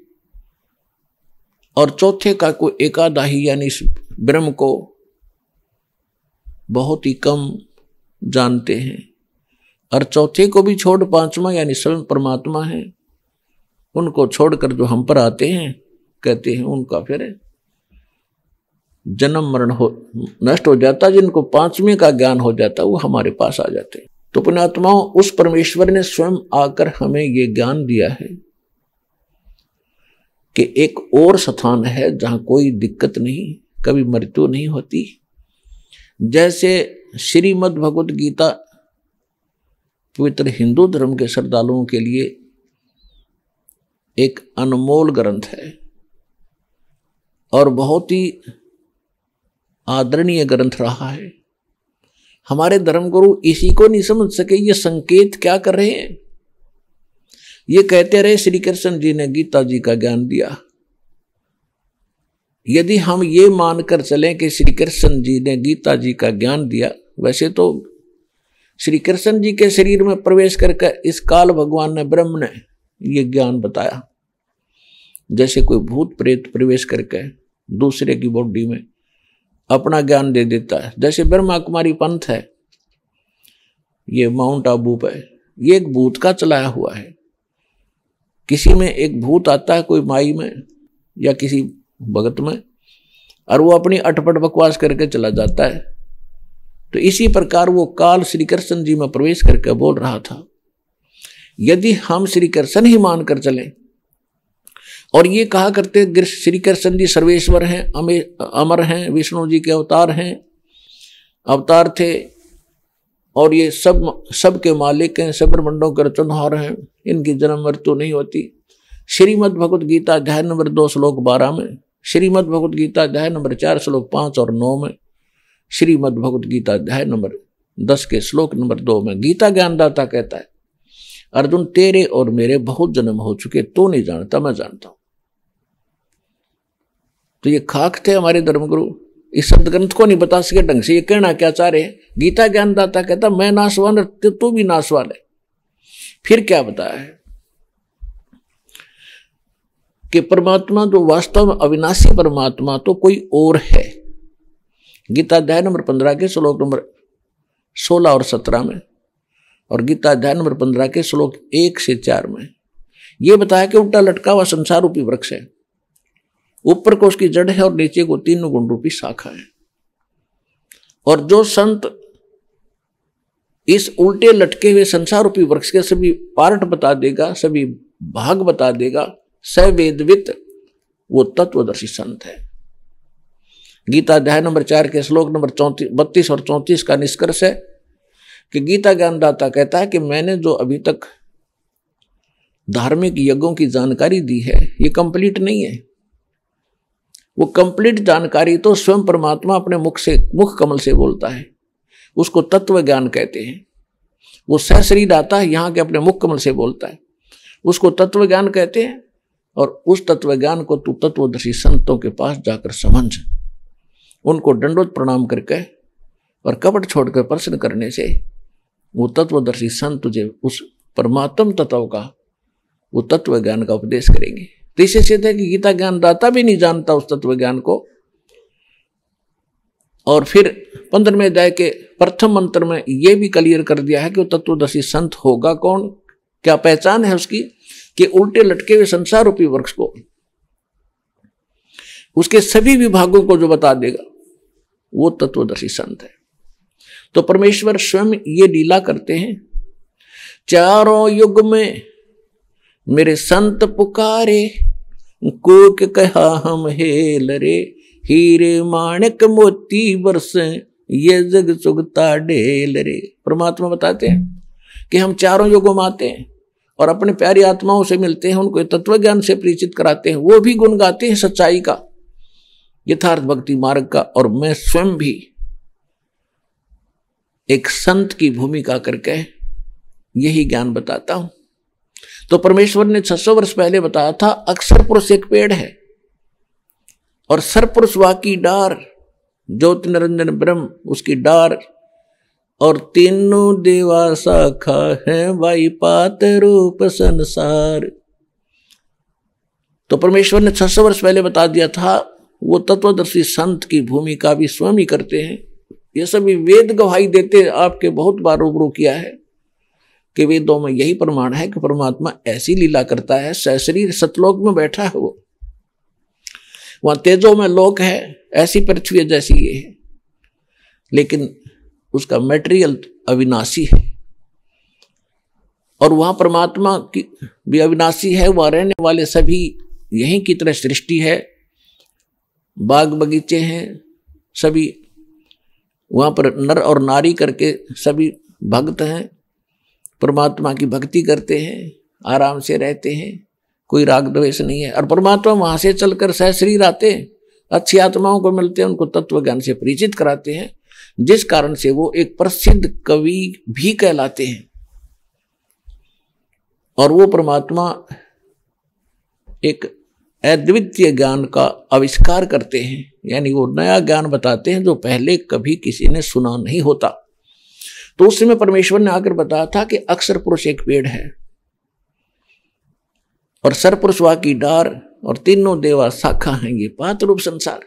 और चौथे का कोई एकाधा ही, यानी इस ब्रह्म को बहुत ही कम जानते हैं। और चौथे को भी छोड़ 5वां यानी स्वयं परमात्मा है, उनको छोड़कर जो हम पर आते हैं, कहते हैं उनका फिर जन्म मरण नष्ट हो जाता। जिनको 5वें का ज्ञान हो जाता वो हमारे पास आ जाते हैं। तो पुण्यात्माओं, उस परमेश्वर ने स्वयं आकर हमें ये ज्ञान दिया है कि एक और स्थान है जहां कोई दिक्कत नहीं, कभी मृत्यु नहीं होती। जैसे श्रीमद् भगवत गीता पवित्र हिंदू धर्म के श्रद्धालुओं के लिए एक अनमोल ग्रंथ है और बहुत ही आदरणीय ग्रंथ रहा है। हमारे धर्मगुरु इसी को नहीं समझ सके ये संकेत क्या कर रहे हैं। ये कहते रहे श्री कृष्ण जी ने गीता जी का ज्ञान दिया। यदि हम ये मानकर चलें कि श्री कृष्ण जी ने गीता जी का ज्ञान दिया, वैसे तो श्री कृष्ण जी के शरीर में प्रवेश करके इस काल भगवान ने ब्रह्म ने ये ज्ञान बताया। जैसे कोई भूत प्रेत प्रवेश करके दूसरे की बॉडी में अपना ज्ञान दे देता है। जैसे ब्रह्मा कुमारी पंथ है, ये माउंट आबू पे ये एक भूत का चलाया हुआ है। किसी में एक भूत आता है, कोई माई में या किसी भगत में, और वो अपनी अटपट बकवास करके चला जाता है। तो इसी प्रकार वो काल श्री कृष्ण जी में प्रवेश करके बोल रहा था। यदि हम श्री कृष्ण ही मानकर चलें और ये कहा करते श्री कृष्ण जी सर्वेश्वर हैं, अमर हैं, विष्णु जी के अवतार थे और ये सब के मालिक हैं, सब ब्रह्मांडों के रचनहार हैं, इनकी जन्म मृत्यु नहीं होती। श्रीमद् भगवत गीता अध्याय नंबर 2 श्लोक 12 में, श्रीमद् भगवत गीता अध्याय नंबर 4 श्लोक 5 और 9 में, श्रीमद् भगवत गीता अध्याय नंबर 10 के श्लोक नंबर 2 में गीता ज्ञानदाता कहता है, अर्जुन तेरे और मेरे बहुत जन्म हो चुके, तो नहीं जानता, मैं जानता हूं। तो ये खाक थे हमारे धर्मगुरु, इस शब्द ग्रंथ को नहीं बता सके ढंग से। ये कहना क्या चाह रहे हैं? गीता ज्ञानदाता कहता मैं नाशवान, तू भी नाशवान है। फिर क्या बताया है कि परमात्मा जो वास्तव में अविनाशी परमात्मा तो कोई और है। गीता अध्याय नंबर 15 के श्लोक नंबर 16 और 17 में और गीता अध्याय नंबर 15 के श्लोक 1 से 4 में यह बताया कि उल्टा लटका हुआ संसार रूपी वृक्ष है, ऊपर को उसकी जड़ है और नीचे को 3 गुण रूपी शाखा है। और जो संत इस उल्टे लटके हुए संसार रूपी वृक्ष के सभी पार्ट बता देगा, सभी भाग बता देगा, सवेदवित, वो तत्वदर्शी संत है। गीता अध्याय नंबर 4 के श्लोक नंबर 32 और 34 का निष्कर्ष है कि गीता ज्ञानदाता कहता है कि मैंने जो अभी तक धार्मिक यज्ञों की जानकारी दी है ये कंप्लीट नहीं है। वो कंप्लीट जानकारी तो स्वयं परमात्मा अपने मुख कमल से बोलता है, उसको तत्व ज्ञान कहते हैं। वो सहशरीर आता है यहाँ के अपने मुख कमल से बोलता है, उसको तत्व ज्ञान कहते हैं। और उस तत्व ज्ञान को तू तत्वदर्शी संतों के पास जाकर समझ, उनको दंडोत प्रणाम करके और कपट छोड़कर प्रश्न करने से वो तत्वदर्शी संत तुझे उस परमात्म तत्व का, वो तत्व ज्ञान का उपदेश करेंगे। तो इससे सिद्ध है कि गीता ज्ञानदाता भी नहीं जानता उस तत्व ज्ञान को। और फिर 15वें अध्याय के प्रथम मंत्र में यह भी क्लियर कर दिया है कि वो तत्वदर्शी संत होगा कौन, क्या पहचान है उसकी, कि उल्टे लटके हुए संसार रूपी वृक्ष को, उसके सभी विभागों को जो बता देगा वो तत्वदर्शी संत है। तो परमेश्वर स्वयं ये लीला करते हैं, चारों युग में मेरे संत पुकारे, कोक कहा हम हेल रे, हीरे माणिक मोती बरसे, ये जग चुगता ढेल रे। परमात्मा बताते हैं कि हम चारों युगों में आते हैं और अपने प्यारी आत्माओं से मिलते हैं, उनको तत्व ज्ञान से परिचित कराते हैं, वो भी गुण गाते हैं सच्चाई का, यथार्थ भक्ति मार्ग का। और मैं स्वयं भी एक संत की भूमिका करके यही ज्ञान बताता हूं। तो परमेश्वर ने 600 वर्ष पहले बताया था, अक्षर पुरुष एक पेड़ है और सरपुरुष वाकी डार, ज्योति निरंजन ब्रह्म उसकी डार, और तीनों देवा शाखा है वाई पात रूप संसार। तो परमेश्वर ने 600 वर्ष पहले बता दिया था, वो तत्वदर्शी संत की भूमिका भी स्वयं ही करते हैं। ये सभी वेद गवाही देते, आपके बहुत बार रूबरू किया है कि वेदों में यही प्रमाण है कि परमात्मा ऐसी लीला करता है। सहशरीर सतलोक में बैठा है, वो वहां तेजो में लोक है, ऐसी पृथ्वी जैसी ये है, लेकिन उसका मटेरियल अविनाशी है। और वहां परमात्मा की भी अविनाशी है, वहां रहने वाले सभी यहीं की तरह सृष्टि है। बाग बगीचे हैं, सभी वहाँ पर नर और नारी करके सभी भक्त हैं, परमात्मा की भक्ति करते हैं, आराम से रहते हैं, कोई राग द्वेष नहीं है। और परमात्मा वहाँ से चलकर सहशरीर आते, अच्छी आत्माओं को मिलते हैं, उनको तत्व ज्ञान से परिचित कराते हैं, जिस कारण से वो एक प्रसिद्ध कवि भी कहलाते हैं। और वो परमात्मा एक अद्वितीय ज्ञान का आविष्कार करते हैं, यानी वो नया ज्ञान बताते हैं जो पहले कभी किसी ने सुना नहीं होता। तो उस समय परमेश्वर ने आकर बताया था कि अक्षर पुरुष एक पेड़ है और सरपुरुष वा की डार और तीनों देवा शाखा हैं, ये पात रूप संसार।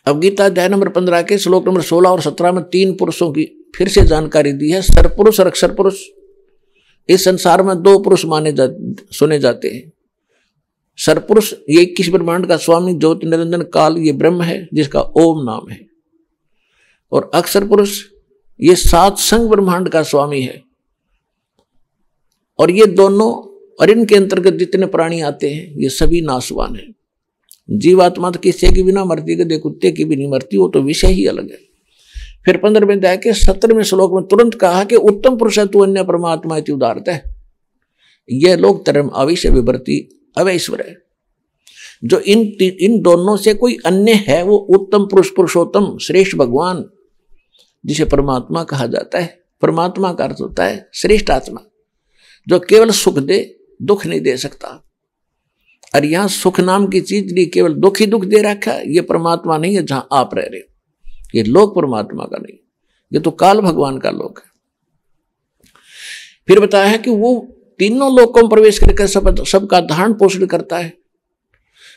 अब गीता अध्याय नंबर 15 के श्लोक नंबर 16 और 17 में 3 पुरुषों की फिर से जानकारी दी है। सरपुरुष और अक्षर पुरुष, इस संसार में 2 पुरुष सुने जाते हैं। सरपुरुष ये 21 ब्रह्मांड का स्वामी ज्योति निरंजन काल, ये ब्रह्म है जिसका ओम नाम है। और अक्षर पुरुष ये 7 संग ब्रह्मांड का स्वामी है। और ये दोनों और इनके अंतर्गत जितने प्राणी आते हैं ये सभी नाशवान हैं। जीवात्मा तो किसी की भी ना मरती, गधे कुत्ते की भी नहीं मरती, वो तो विषय ही अलग है। फिर 15वें अध्याय के 17वें श्लोक में तुरंत कहा कि उत्तम पुरुष तू अन्य परमात्मा इति उदारत है। यह लोक धर्म अविश्य विवर्ती अवैश्वर है। जो इन दोनों से कोई अन्य है वो उत्तम पुरुष, पुरुषोत्तम, श्रेष्ठ भगवान, जिसे परमात्मा कहा जाता है। परमात्मा का अर्थ होता है श्रेष्ठ आत्मा, जो केवल सुख दे, दुख नहीं दे सकता। और यहां सुख नाम की चीज नहीं, केवल दुख ही दुख दे रखा है, ये परमात्मा नहीं है जहां आप रह रहे हो। ये लोक परमात्मा का नहीं, ये तो काल भगवान का लोक है। फिर बताया है कि वो तीनों लोकों में प्रवेश करके सबका धारण पोषण करता है।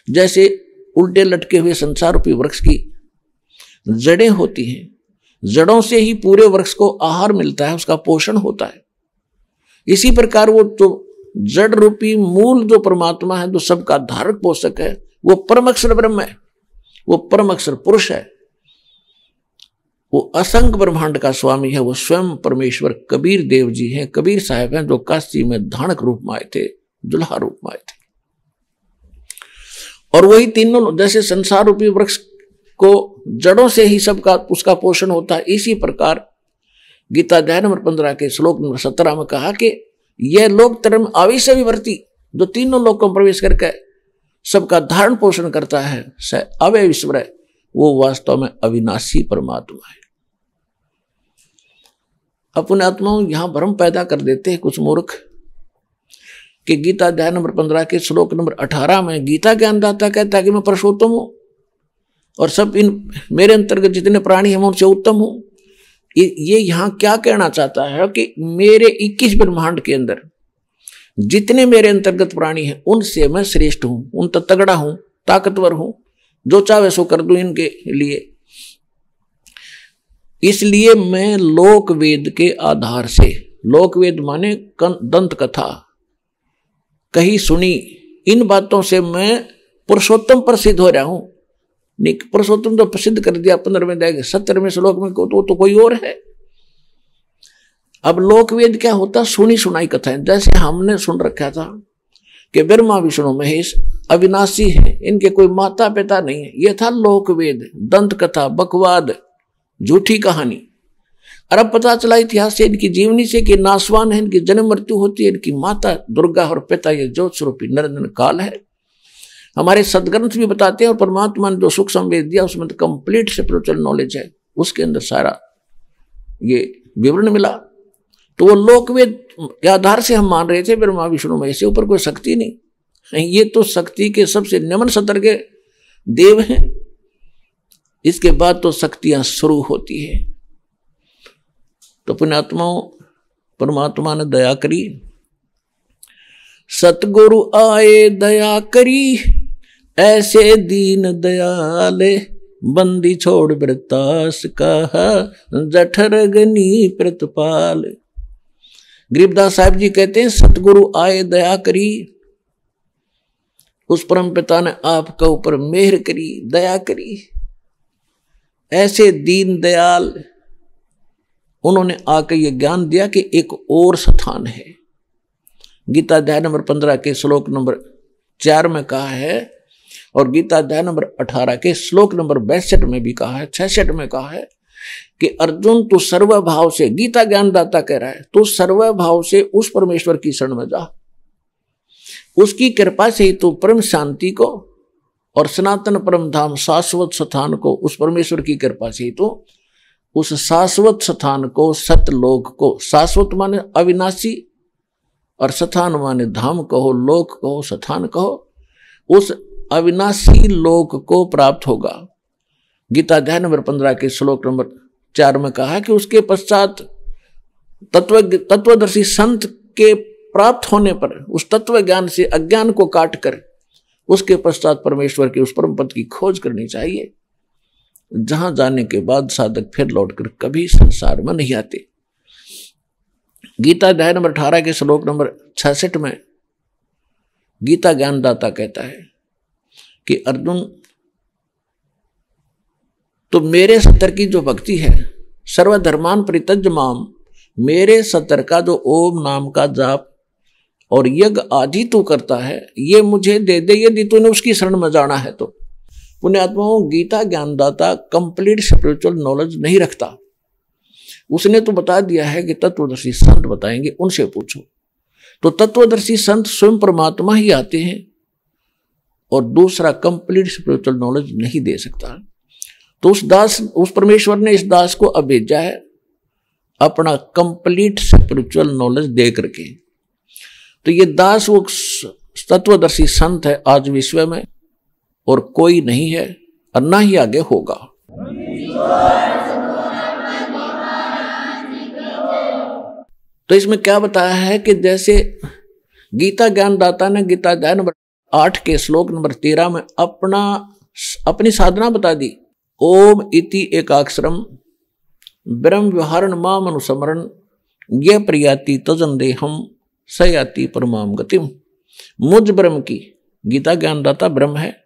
जैसे उल्टे लटके हुए संसार रूपी वृक्ष की जड़ें होती हैं, जड़ों से ही पूरे वृक्ष को आहार मिलता है, उसका पोषण होता है। इसी प्रकार वो जो जड़ रूपी मूल जो परमात्मा है, जो सबका धारक पोषक है, वो परम अक्षर ब्रह्म है, वो परम अक्षर पुरुष है, वो असंख्य ब्रह्मांड का स्वामी है। वो स्वयं परमेश्वर कबीर देव जी हैं, कबीर साहब हैं, जो काशी में धानक रूप में आए थे, दुल्हा रूप में आए थे। और वही तीनों, जैसे संसार रूपी वृक्ष को जड़ों से ही सबका उसका पोषण होता है, इसी प्रकार गीता अध्याय नंबर 15 के श्लोक नंबर 17 में कहा कि यह लोक धर्म अविश्य विवर्ती, जो तीनों लोकों में प्रवेश करके सबका धारण पोषण करता है, स अवैश्वर है, वो वास्तव में अविनाशी परमात्मा है। अपने आत्माओं यहां भ्रम पैदा कर देते हैं कुछ मूर्ख कि गीता अध्याय नंबर 15 के श्लोक नंबर 18 में गीता ज्ञानदाता कहता है कि मैं पुरुषोत्तम हूं और सब इन मेरे अंतर्गत जितने प्राणी हैं मैं उनसे उत्तम हूं। ये यहां क्या कहना चाहता है कि मेरे 21 ब्रह्मांड के अंदर जितने मेरे अंतर्गत प्राणी हैं उनसे मैं श्रेष्ठ हूं, उन तो तगड़ा हूं, ताकतवर हूं, जो चाहे सो कर दूं इनके लिए। इसलिए मैं लोक वेद के आधार से, लोक वेद माने दंत कथा कही सुनी, इन बातों से मैं पुरुषोत्तम प्रसिद्ध हो रहा हूं। पुरुषोत्तम तो प्रसिद्ध कर दिया 15वें अध्याय के 17वें श्लोक में, तो कोई और है। अब लोकवेद क्या होता? सुनी सुनाई कथाएं। जैसे हमने सुन रखा था कि ब्रह्मा विष्णु महेश अविनाशी है, इनके कोई माता पिता नहीं है, यह था लोकवेद, दंत कथा, बकवाद, झूठी कहानी। और अब पता चला इतिहास से, इनकी जीवनी से कि नासवान है, इनकी जन्म मृत्यु होती है, इनकी माता दुर्गा और पिता ये ज्योत स्वरूपी निरंजन काल है। हमारे सदग्रंथ भी बताते हैं और परमात्मा ने जो सुख संवेद दिया उसमें तो कंप्लीट स्पिरिचुअल नॉलेज है, उसके अंदर सारा ये विवरण मिला। तो वो लोकवेद के आधार से हम मान रहे थे ब्रह्मा विष्णु महेश से ऊपर कोई शक्ति नहीं, ये तो शक्ति के सबसे निम्न स्तर के देव हैं। इसके बाद तो शक्तियां शुरू होती है। तो पुण्यात्माओं, परमात्मा ने दया करी, सतगुरु आए दया करी, ऐसे दीन दयाले, बंदी छोड़ वृतास कहा, जठर गनी प्रतिपाल। गरीबदास साहब जी कहते हैं सतगुरु आए दया करी, उस परम पिता ने आपका ऊपर मेहर करी, दया करी, ऐसे दीन दयाल उन्होंने आकर यह ज्ञान दिया कि एक और स्थान है। गीता अध्याय नंबर 15 के श्लोक नंबर 4 में कहा है, और गीता अध्याय नंबर 18 के श्लोक नंबर 62 में भी कहा है, 66 में कहा है कि अर्जुन तू सर्वभाव से, गीता ज्ञानदाता कह रहा है, तू सर्वभाव से उस परमेश्वर की शरण में जा, उसकी कृपा से ही तू परम शांति को और सनातन परम धाम शाश्वत स्थान को, उस परमेश्वर की कृपा से ही तो उस शाश्वत स्थान को, सतलोक को, शाश्वत माने अविनाशी और स्थान माने धाम कहो, लोक कहो, स्थान कहो, उस अविनाशी लोक को प्राप्त होगा। गीता अध्याय नंबर 15 के श्लोक नंबर 4 में कहा कि उसके पश्चात तत्वदर्शी संत के प्राप्त होने पर उस तत्व ज्ञान से अज्ञान को काट कर उसके पश्चात परमेश्वर के उस परम पद की खोज करनी चाहिए, जहां जाने के बाद साधक फिर लौटकर कभी संसार में नहीं आते। गीता अध्याय नंबर 18 के श्लोक नंबर 66 में गीता ज्ञानदाता कहता है कि अर्जुन तो मेरे सतर की जो भक्ति है, सर्वधर्मान परित्यज्य माम, मेरे सतर का जो ओम नाम का जाप और यज्ञ आदि तू करता है, ये मुझे दे दे यदि तूने उसकी शरण में जाना है तो। पुण्यात्माओं, गीता ज्ञानदाता कंप्लीट स्पिरिचुअल नॉलेज नहीं रखता, उसने तो बता दिया है कि तत्वदर्शी संत बताएंगे, उनसे पूछो। तो तत्वदर्शी संत स्वयं परमात्मा ही आते हैं और दूसरा कंप्लीट स्पिरिचुअल नॉलेज नहीं दे सकता। तो उस परमेश्वर ने इस दास को अब भेजा है अपना कंप्लीट स्पिरिचुअल नॉलेज दे करके। तो ये दास वो तत्वदर्शी संत है आज विश्व में, और कोई नहीं है और ना ही आगे होगा। तो इसमें क्या बताया है कि जैसे गीता ज्ञानदाता ने गीता अध्याय नंबर 8 के श्लोक नंबर 13 में अपनी साधना बता दी, ओम इति एकाक्षरम ब्रह्म व्यवहारण माम अनुस्मरण ये प्रयाति तजन देहम सयाति परमाम गतिम। मुझ ब्रह्म की, गीता ज्ञानदाता ब्रह्म है,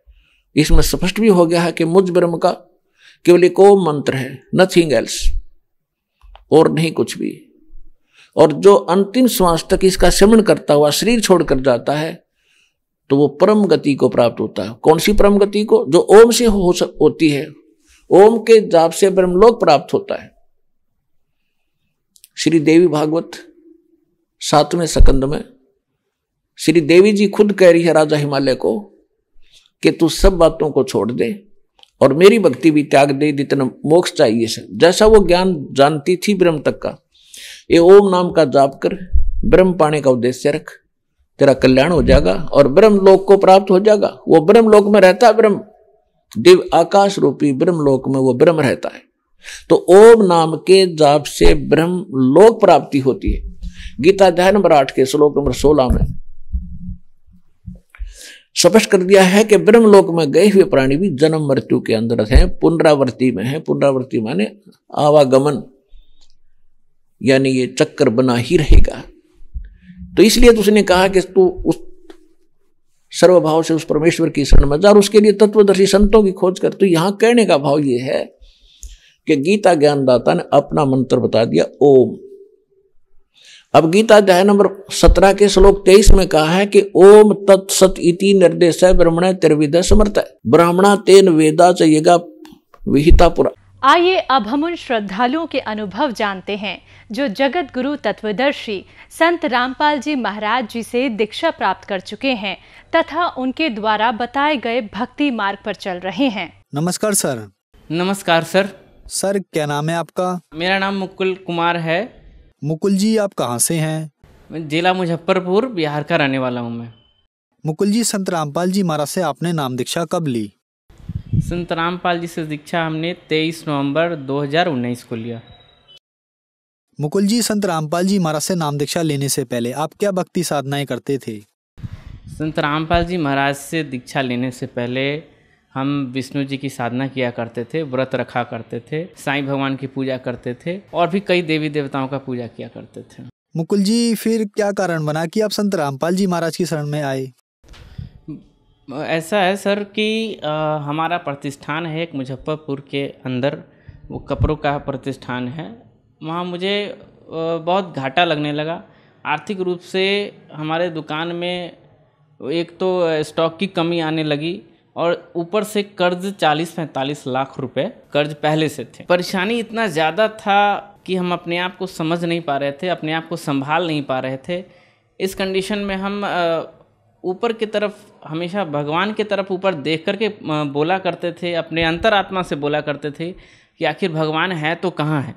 इसमें स्पष्ट भी हो गया है कि मुझ ब्रह्म का केवल एक ओम मंत्र है, नथिंग एल्स, और नहीं कुछ भी। और जो अंतिम श्वास तक इसका सेवन करता हुआ शरीर छोड़कर जाता है तो वो परम गति को प्राप्त होता है। कौन सी परम गति को? जो ओम से होती है, ओम के जाप से ब्रह्मलोक प्राप्त होता है। श्री देवी भागवत 7वें स्कंद में श्री देवी जी खुद कह रही है राजा हिमालय को कि तू सब बातों को छोड़ दे और मेरी भक्ति भी त्याग दे, जितना मोक्ष चाहिए से। जैसा वो ज्ञान जानती थी ब्रह्म तक का, ये ओम नाम का जाप कर, ब्रह्म पाने का उद्देश्य रख, तेरा कल्याण हो जाएगा और ब्रह्म लोक को प्राप्त हो जाएगा। वो ब्रह्म लोक में रहता है, ब्रह्म दिव्य आकाश रूपी ब्रह्म लोक में वो ब्रह्म रहता है। तो ओम नाम के जाप से ब्रह्म लोक प्राप्ति होती है। गीता अध्याय नंबर 8 के श्लोक नंबर 16 में स्पष्ट कर दिया है कि ब्रह्म लोक में गए हुए प्राणी भी जन्म मृत्यु के अंदर हैं, पुनरावृत्ति में है। पुनरावृत्ति माने आवागमन, यानी ये चक्कर बना ही रहेगा। तो इसलिए तो उसने कहा कि तू उस सर्वभाव से उस परमेश्वर की शरण में जा और उसके लिए तत्वदर्शी संतों की खोज कर। तो यहां कहने का भाव ये है कि गीता ज्ञानदाता ने अपना मंत्र बता दिया ओम। अब गीता अध्याय नंबर 17 के श्लोक 23 में कहा है कि ओम तत्सत इति निर्देश ब्रह्मण त्रिविध समर्थ, ब्राह्मणा तेन वेदा च यज्ञा विहिता पुरा। आइए अब हम उन श्रद्धालुओं के अनुभव जानते हैं जो जगत गुरु तत्वदर्शी संत रामपाल जी महाराज जी से दीक्षा प्राप्त कर चुके हैं तथा उनके द्वारा बताए गए भक्ति मार्ग पर चल रहे हैं। नमस्कार सर। नमस्कार सर। सर क्या नाम है आपका? मेरा नाम मुकुल कुमार है। मुकुल जी आप कहाँ से हैं? मैं जिला मुजफ्फरपुर बिहार का रहने वाला हूँ मैं। मुकुल जी, संत रामपाल जी महाराज से आपने नाम दीक्षा कब ली? संत रामपाल जी से दीक्षा हमने 23 नवंबर 2019 को लिया। मुकुल जी, संत रामपाल जी महाराज से नाम दीक्षा लेने से पहले आप क्या भक्ति साधनाएं करते थे? संत रामपाल जी महाराज से दीक्षा लेने से पहले हम विष्णु जी की साधना किया करते थे, व्रत रखा करते थे, साईं भगवान की पूजा करते थे और भी कई देवी देवताओं का पूजा किया करते थे। मुकुल जी, फिर क्या कारण बना कि आप संत रामपाल जी महाराज की शरण में आए? ऐसा है सर कि हमारा प्रतिष्ठान है एक मुजफ्फरपुर के अंदर, वो कपड़ों का प्रतिष्ठान है। वहाँ मुझे बहुत घाटा लगने लगा। आर्थिक रूप से हमारे दुकान में एक तो स्टॉक की कमी आने लगी और ऊपर से कर्ज 40-45 लाख रुपए कर्ज पहले से थे। परेशानी इतना ज़्यादा था कि हम अपने आप को समझ नहीं पा रहे थे, अपने आप को संभाल नहीं पा रहे थे। इस कंडीशन में हम ऊपर की तरफ, हमेशा भगवान की तरफ ऊपर देख करके बोला करते थे, अपने अंतरात्मा से बोला करते थे कि आखिर भगवान है तो कहाँ है।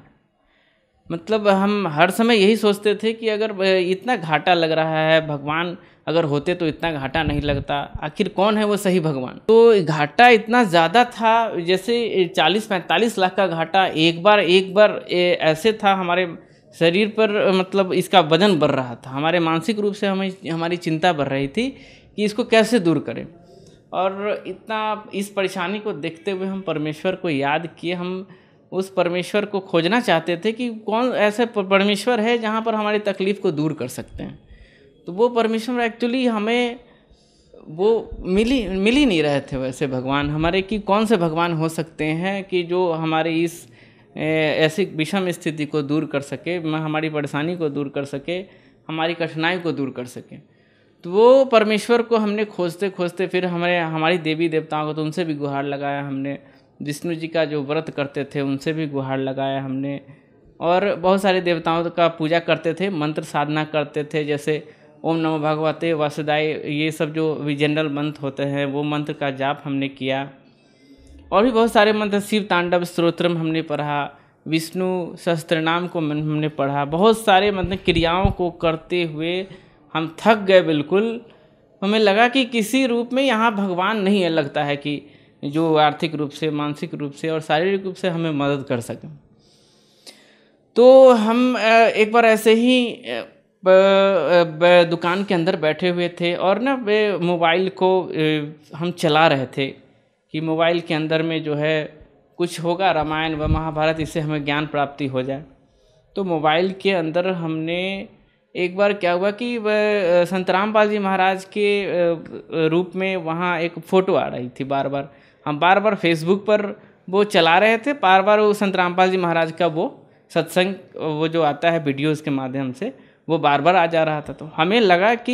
मतलब हम हर समय यही सोचते थे कि अगर इतना घाटा लग रहा है, भगवान अगर होते तो इतना घाटा नहीं लगता, आखिर कौन है वो सही भगवान। तो घाटा इतना ज़्यादा था, जैसे 40-45 लाख का घाटा एक बार ऐसे था हमारे शरीर पर, मतलब इसका वजन बढ़ रहा था। हमारे मानसिक रूप से हमारी चिंता बढ़ रही थी कि इसको कैसे दूर करें। और इस परेशानी को देखते हुए हम परमेश्वर को याद किए। हम उस परमेश्वर को खोजना चाहते थे कि कौन ऐसे परमेश्वर है जहाँ पर हमारी तकलीफ़ को दूर कर सकते हैं। तो वो परमेश्वर एक्चुअली हमें वो मिल ही नहीं रहे थे वैसे भगवान हमारे, कि कौन से भगवान हो सकते हैं कि जो हमारे इस ऐसी विषम स्थिति को दूर कर सके, हमारी परेशानी को दूर कर सके, हमारी कठिनाई को दूर कर सके। तो वो परमेश्वर को हमने खोजते खोजते फिर हमारी देवी देवताओं को, तो उनसे भी गुहार लगाया हमने। विष्णु जी का जो व्रत करते थे उनसे भी गुहार लगाया हमने, और बहुत सारे देवताओं का पूजा करते थे, मंत्र साधना करते थे, जैसे ओम नमो भगवते वासुदेवाय, ये सब जो जनरल मंत्र होते हैं वो मंत्र का जाप हमने किया। और भी बहुत सारे मंत्र, शिव तांडव स्तोत्रम हमने पढ़ा, विष्णु सहस्त्रनाम को हमने पढ़ा। बहुत सारे मतलब क्रियाओं को करते हुए हम थक गए बिल्कुल। हमें लगा कि किसी रूप में यहाँ भगवान नहीं है, लगता है कि जो आर्थिक रूप से, मानसिक रूप से और शारीरिक रूप से हमें मदद कर सकें। तो हम एक बार ऐसे ही दुकान के अंदर बैठे हुए थे और ना मोबाइल को हम चला रहे थे कि मोबाइल के अंदर में जो है कुछ होगा, रामायण व महाभारत, इससे हमें ज्ञान प्राप्ति हो जाए। तो मोबाइल के अंदर हमने एक बार क्या हुआ कि संत रामपाल जी महाराज के रूप में वहाँ एक फ़ोटो आ रही थी बार बार। हम बार बार फेसबुक पर वो चला रहे थे, बार बार वो संत रामपाल जी महाराज का वो सत्संग, वो जो आता है वीडियोज़ के माध्यम से, वो बार बार आ जा रहा था। तो हमें लगा कि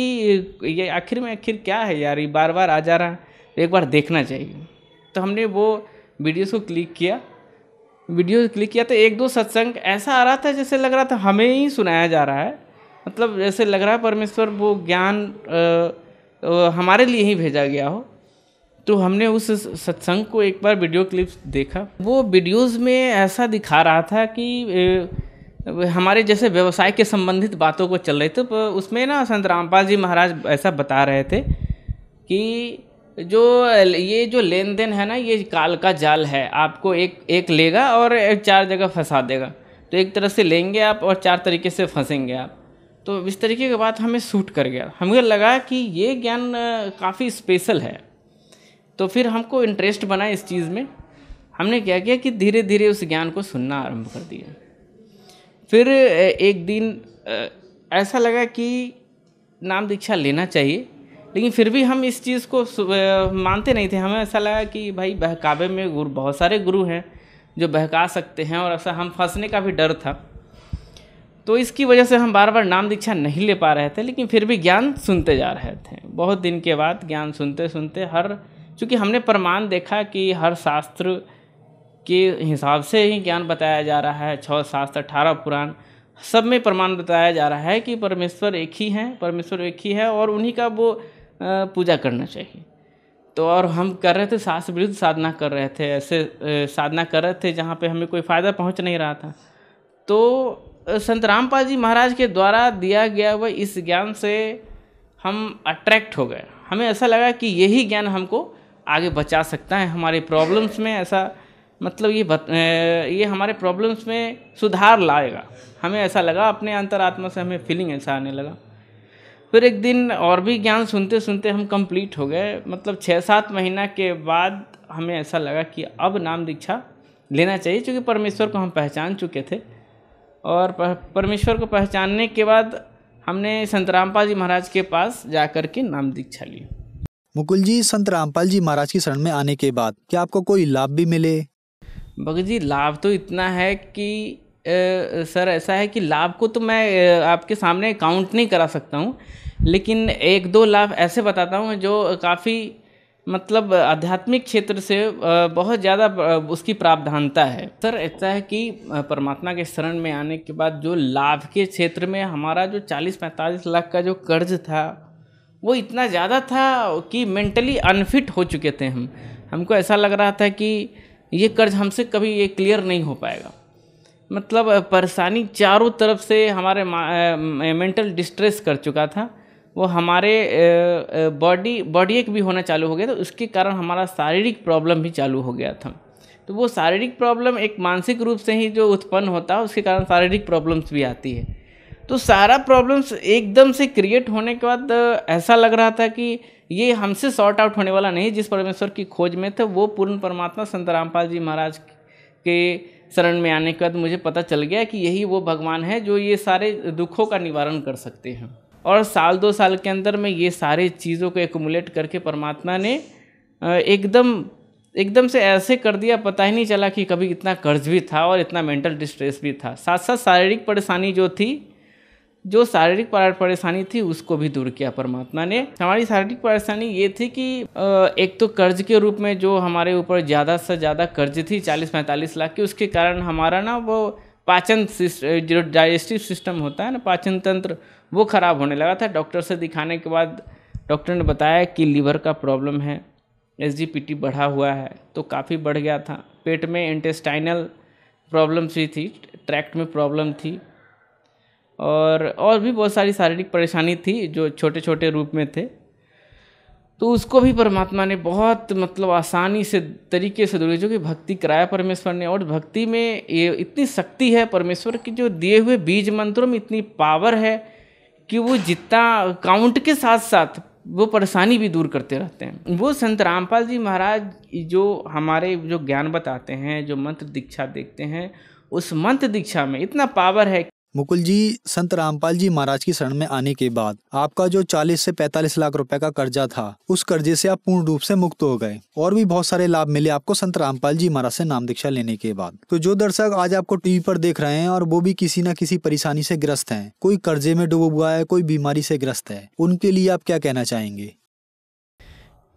ये आखिर क्या है यार, ये बार बार आ जा रहा है, एक बार देखना चाहिए। तो हमने वो वीडियोज़ को क्लिक किया तो एक दो सत्संग ऐसा आ रहा था जैसे लग रहा था हमें ही सुनाया जा रहा है। मतलब जैसे लग रहा है परमेश्वर वो ज्ञान हमारे लिए ही भेजा गया हो। तो हमने उस सत्संग को एक बार वीडियो क्लिप्स देखा। वो वीडियोज़ में ऐसा दिखा रहा था कि हमारे जैसे व्यवसाय के संबंधित बातों को चल रहे थे। तो उसमें ना संत रामपाल जी महाराज ऐसा बता रहे थे कि ये जो लेन देन है ना, ये काल का जाल है, आपको एक लेगा और 4 जगह फंसा देगा। तो एक तरह से लेंगे आप और 4 तरीके से फंसेंगे आप। तो इस तरीके की बात हमें सूट कर गया। हमें लगा कि ये ज्ञान काफ़ी स्पेशल है। तो फिर हमको इंटरेस्ट बना इस चीज़ में। हमने क्या किया कि धीरे धीरे उस ज्ञान को सुनना आरंभ कर दिया। फिर एक दिन ऐसा लगा कि नाम दीक्षा लेना चाहिए, लेकिन फिर भी हम इस चीज़ को मानते नहीं थे। हमें ऐसा लगा कि भाई बहकावे में बहुत सारे गुरु हैं जो बहका सकते हैं, और ऐसा हम फंसने का भी डर था। तो इसकी वजह से हम बार बार नाम दीक्षा नहीं ले पा रहे थे, लेकिन फिर भी ज्ञान सुनते जा रहे थे। बहुत दिन के बाद ज्ञान सुनते सुनते चूँकि हमने प्रमाण देखा कि हर शास्त्र के हिसाब से ही ज्ञान बताया जा रहा है। 6 शास्त्र 18 पुराण सब में प्रमाण बताया जा रहा है कि परमेश्वर एक ही है और उन्हीं का वो पूजा करना चाहिए। तो और हम कर रहे थे शास्त्र विरुद्ध साधना कर रहे थे, ऐसे साधना कर रहे थे जहाँ पे हमें कोई फ़ायदा पहुँच नहीं रहा था। तो संत रामपाल जी महाराज के द्वारा दिया गया हुआ इस ज्ञान से हम अट्रैक्ट हो गए। हमें ऐसा लगा कि यही ज्ञान हमको आगे बचा सकता है हमारे प्रॉब्लम्स में। ऐसा मतलब ये हमारे प्रॉब्लम्स में सुधार लाएगा। हमें ऐसा लगा, अपने अंतरात्मा से हमें फीलिंग ऐसा आने लगा। फिर एक दिन और भी ज्ञान सुनते सुनते हम कंप्लीट हो गए। मतलब 6-7 महीना के बाद हमें ऐसा लगा कि अब नाम दीक्षा लेना चाहिए, क्योंकि परमेश्वर को हम पहचान चुके थे। और परमेश्वर को पहचानने के बाद हमने संत रामपाल जी महाराज के पास जा कर के नाम दीक्षा ली। मुकुल जी, संत रामपाल जी महाराज की शरण में आने के बाद क्या आपको कोई लाभ भी मिले? भगत जी, लाभ तो इतना है कि सर ऐसा है कि लाभ को तो मैं आपके सामने काउंट नहीं करा सकता हूँ, लेकिन एक दो लाभ ऐसे बताता हूँ जो काफ़ी मतलब आध्यात्मिक क्षेत्र से बहुत ज़्यादा उसकी प्रावधानता है। सर ऐसा है कि परमात्मा के शरण में आने के बाद जो लाभ के क्षेत्र में हमारा जो 40-45 लाख का जो कर्ज था वो इतना ज़्यादा था कि मेंटली अनफिट हो चुके थे हमको ऐसा लग रहा था कि ये कर्ज हमसे कभी ये क्लियर नहीं हो पाएगा। मतलब परेशानी चारों तरफ से हमारे मेंटल डिस्ट्रेस कर चुका था। वो हमारे बॉडी एक भी होना चालू हो गया था, उसके कारण हमारा शारीरिक प्रॉब्लम भी चालू हो गया था। तो वो शारीरिक प्रॉब्लम एक मानसिक रूप से ही जो उत्पन्न होता है उसके कारण शारीरिक प्रॉब्लम्स भी आती है। तो सारा प्रॉब्लम्स एकदम से क्रिएट होने के बाद ऐसा लग रहा था कि ये हमसे सॉर्ट आउट होने वाला नहीं। जिस परमेश्वर की खोज में थे वो पूर्ण परमात्मा संत रामपाल जी महाराज के शरण में आने के बाद मुझे पता चल गया कि यही वो भगवान है जो ये सारे दुखों का निवारण कर सकते हैं। और साल 2 साल के अंदर में ये सारे चीज़ों को एक्युमुलेट करके परमात्मा ने एकदम से ऐसे कर दिया, पता ही नहीं चला कि कभी इतना कर्ज भी था और इतना मेंटल डिस्ट्रेस भी था। साथ साथ शारीरिक परेशानी जो शारीरिक परेशानी थी उसको भी दूर किया परमात्मा ने। हमारी शारीरिक परेशानी ये थी कि एक तो कर्ज के रूप में जो हमारे ऊपर ज़्यादा से ज़्यादा कर्ज थी 40-45 लाख की, उसके कारण हमारा ना वो पाचन जो डाइजेस्टिव सिस्टम होता है ना, पाचन तंत्र, वो ख़राब होने लगा था। डॉक्टर से दिखाने के बाद डॉक्टर ने बताया कि लीवर का प्रॉब्लम है, SGPT बढ़ा हुआ है, तो काफ़ी बढ़ गया था। पेट में इंटेस्टाइनल प्रॉब्लम्स भी थी, ट्रैक्ट में प्रॉब्लम थी और भी बहुत सारी शारीरिक परेशानी थी जो छोटे छोटे रूप में थे। तो उसको भी परमात्मा ने बहुत मतलब आसानी से तरीके से दूर, जो कि भक्ति कराया परमेश्वर ने। और भक्ति में ये इतनी शक्ति है, परमेश्वर के जो दिए हुए बीज मंत्रों में इतनी पावर है कि वो जितना काउंट के साथ साथ वो परेशानी भी दूर करते रहते हैं। वो संत रामपाल जी महाराज जो हमारे जो ज्ञान बताते हैं, जो मंत्र दीक्षा देखते हैं, उस मंत्र दीक्षा में इतना पावर है। मुकुल जी, संत रामपाल जी महाराज की शरण में आने के बाद आपका जो 40 से 45 लाख रुपए का कर्जा था, उस कर्जे से आप पूर्ण रूप से मुक्त हो गए और भी बहुत सारे लाभ मिले आपको संत रामपाल जी महाराज से नाम दीक्षा लेने के बाद। तो जो दर्शक आज आपको टीवी पर देख रहे हैं और वो भी किसी न किसी परेशानी से ग्रस्त हैं, कोई कर्जे में डूबा हुआ है, कोई बीमारी से ग्रस्त है, उनके लिए आप क्या कहना चाहेंगे?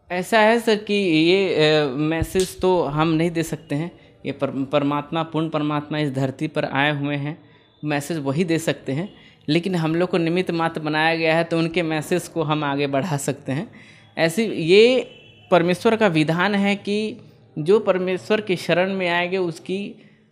ऐसा है सर कि ये मैसेज तो हम नहीं दे सकते हैं। ये परमात्मा, पूर्ण परमात्मा इस धरती पर आए हुए हैं, मैसेज वही दे सकते हैं। लेकिन हम लोग को निमित्त मात्र बनाया गया है तो उनके मैसेज को हम आगे बढ़ा सकते हैं। ऐसे ये परमेश्वर का विधान है कि जो परमेश्वर के शरण में आएंगे उसकी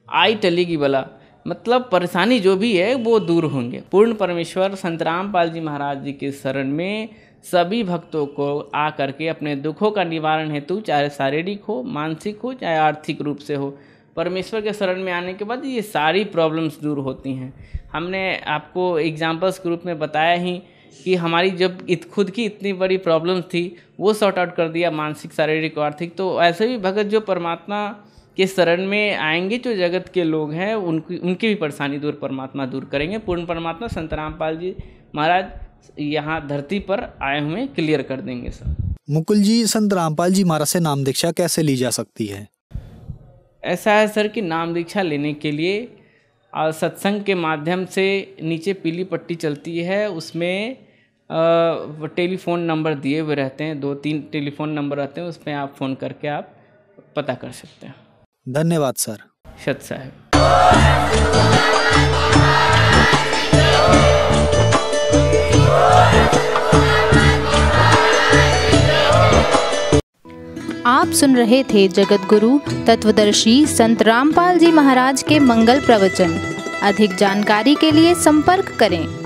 आई टलेगी बला, मतलब परेशानी जो भी है वो दूर होंगे। पूर्ण परमेश्वर संत रामपाल जी महाराज जी के शरण में सभी भक्तों को आ करके अपने दुखों का निवारण हेतु, चाहे शारीरिक हो, मानसिक हो, चाहे आर्थिक रूप से हो, परमेश्वर के शरण में आने के बाद ये सारी प्रॉब्लम्स दूर होती हैं। हमने आपको एग्जांपल्स के रूप में बताया ही कि हमारी जब खुद की इतनी बड़ी प्रॉब्लम्स थी वो सॉर्ट आउट कर दिया, मानसिक, शारीरिक, आर्थिक। तो ऐसे भी भगत जो परमात्मा के शरण में आएंगे, जो जगत के लोग हैं, उनकी भी परेशानी दूर परमात्मा दूर करेंगे। पूर्ण परमात्मा संत रामपाल जी महाराज यहाँ धरती पर आए हुए क्लियर कर देंगे सर। मुकुल जी, संत रामपाल जी महाराज से नाम दीक्षा कैसे ली जा सकती है? ऐसा है सर कि नाम दीक्षा लेने के लिए सत्संग के माध्यम से नीचे पीली पट्टी चलती है, उसमें टेलीफोन नंबर दिए हुए रहते हैं, 2-3 टेलीफोन नंबर रहते हैं, उसमें आप फ़ोन करके आप पता कर सकते हैं। धन्यवाद सर। सत साहब। आप सुन रहे थे जगत गुरु तत्वदर्शी संत रामपाल जी महाराज के मंगल प्रवचन। अधिक जानकारी के लिए संपर्क करें।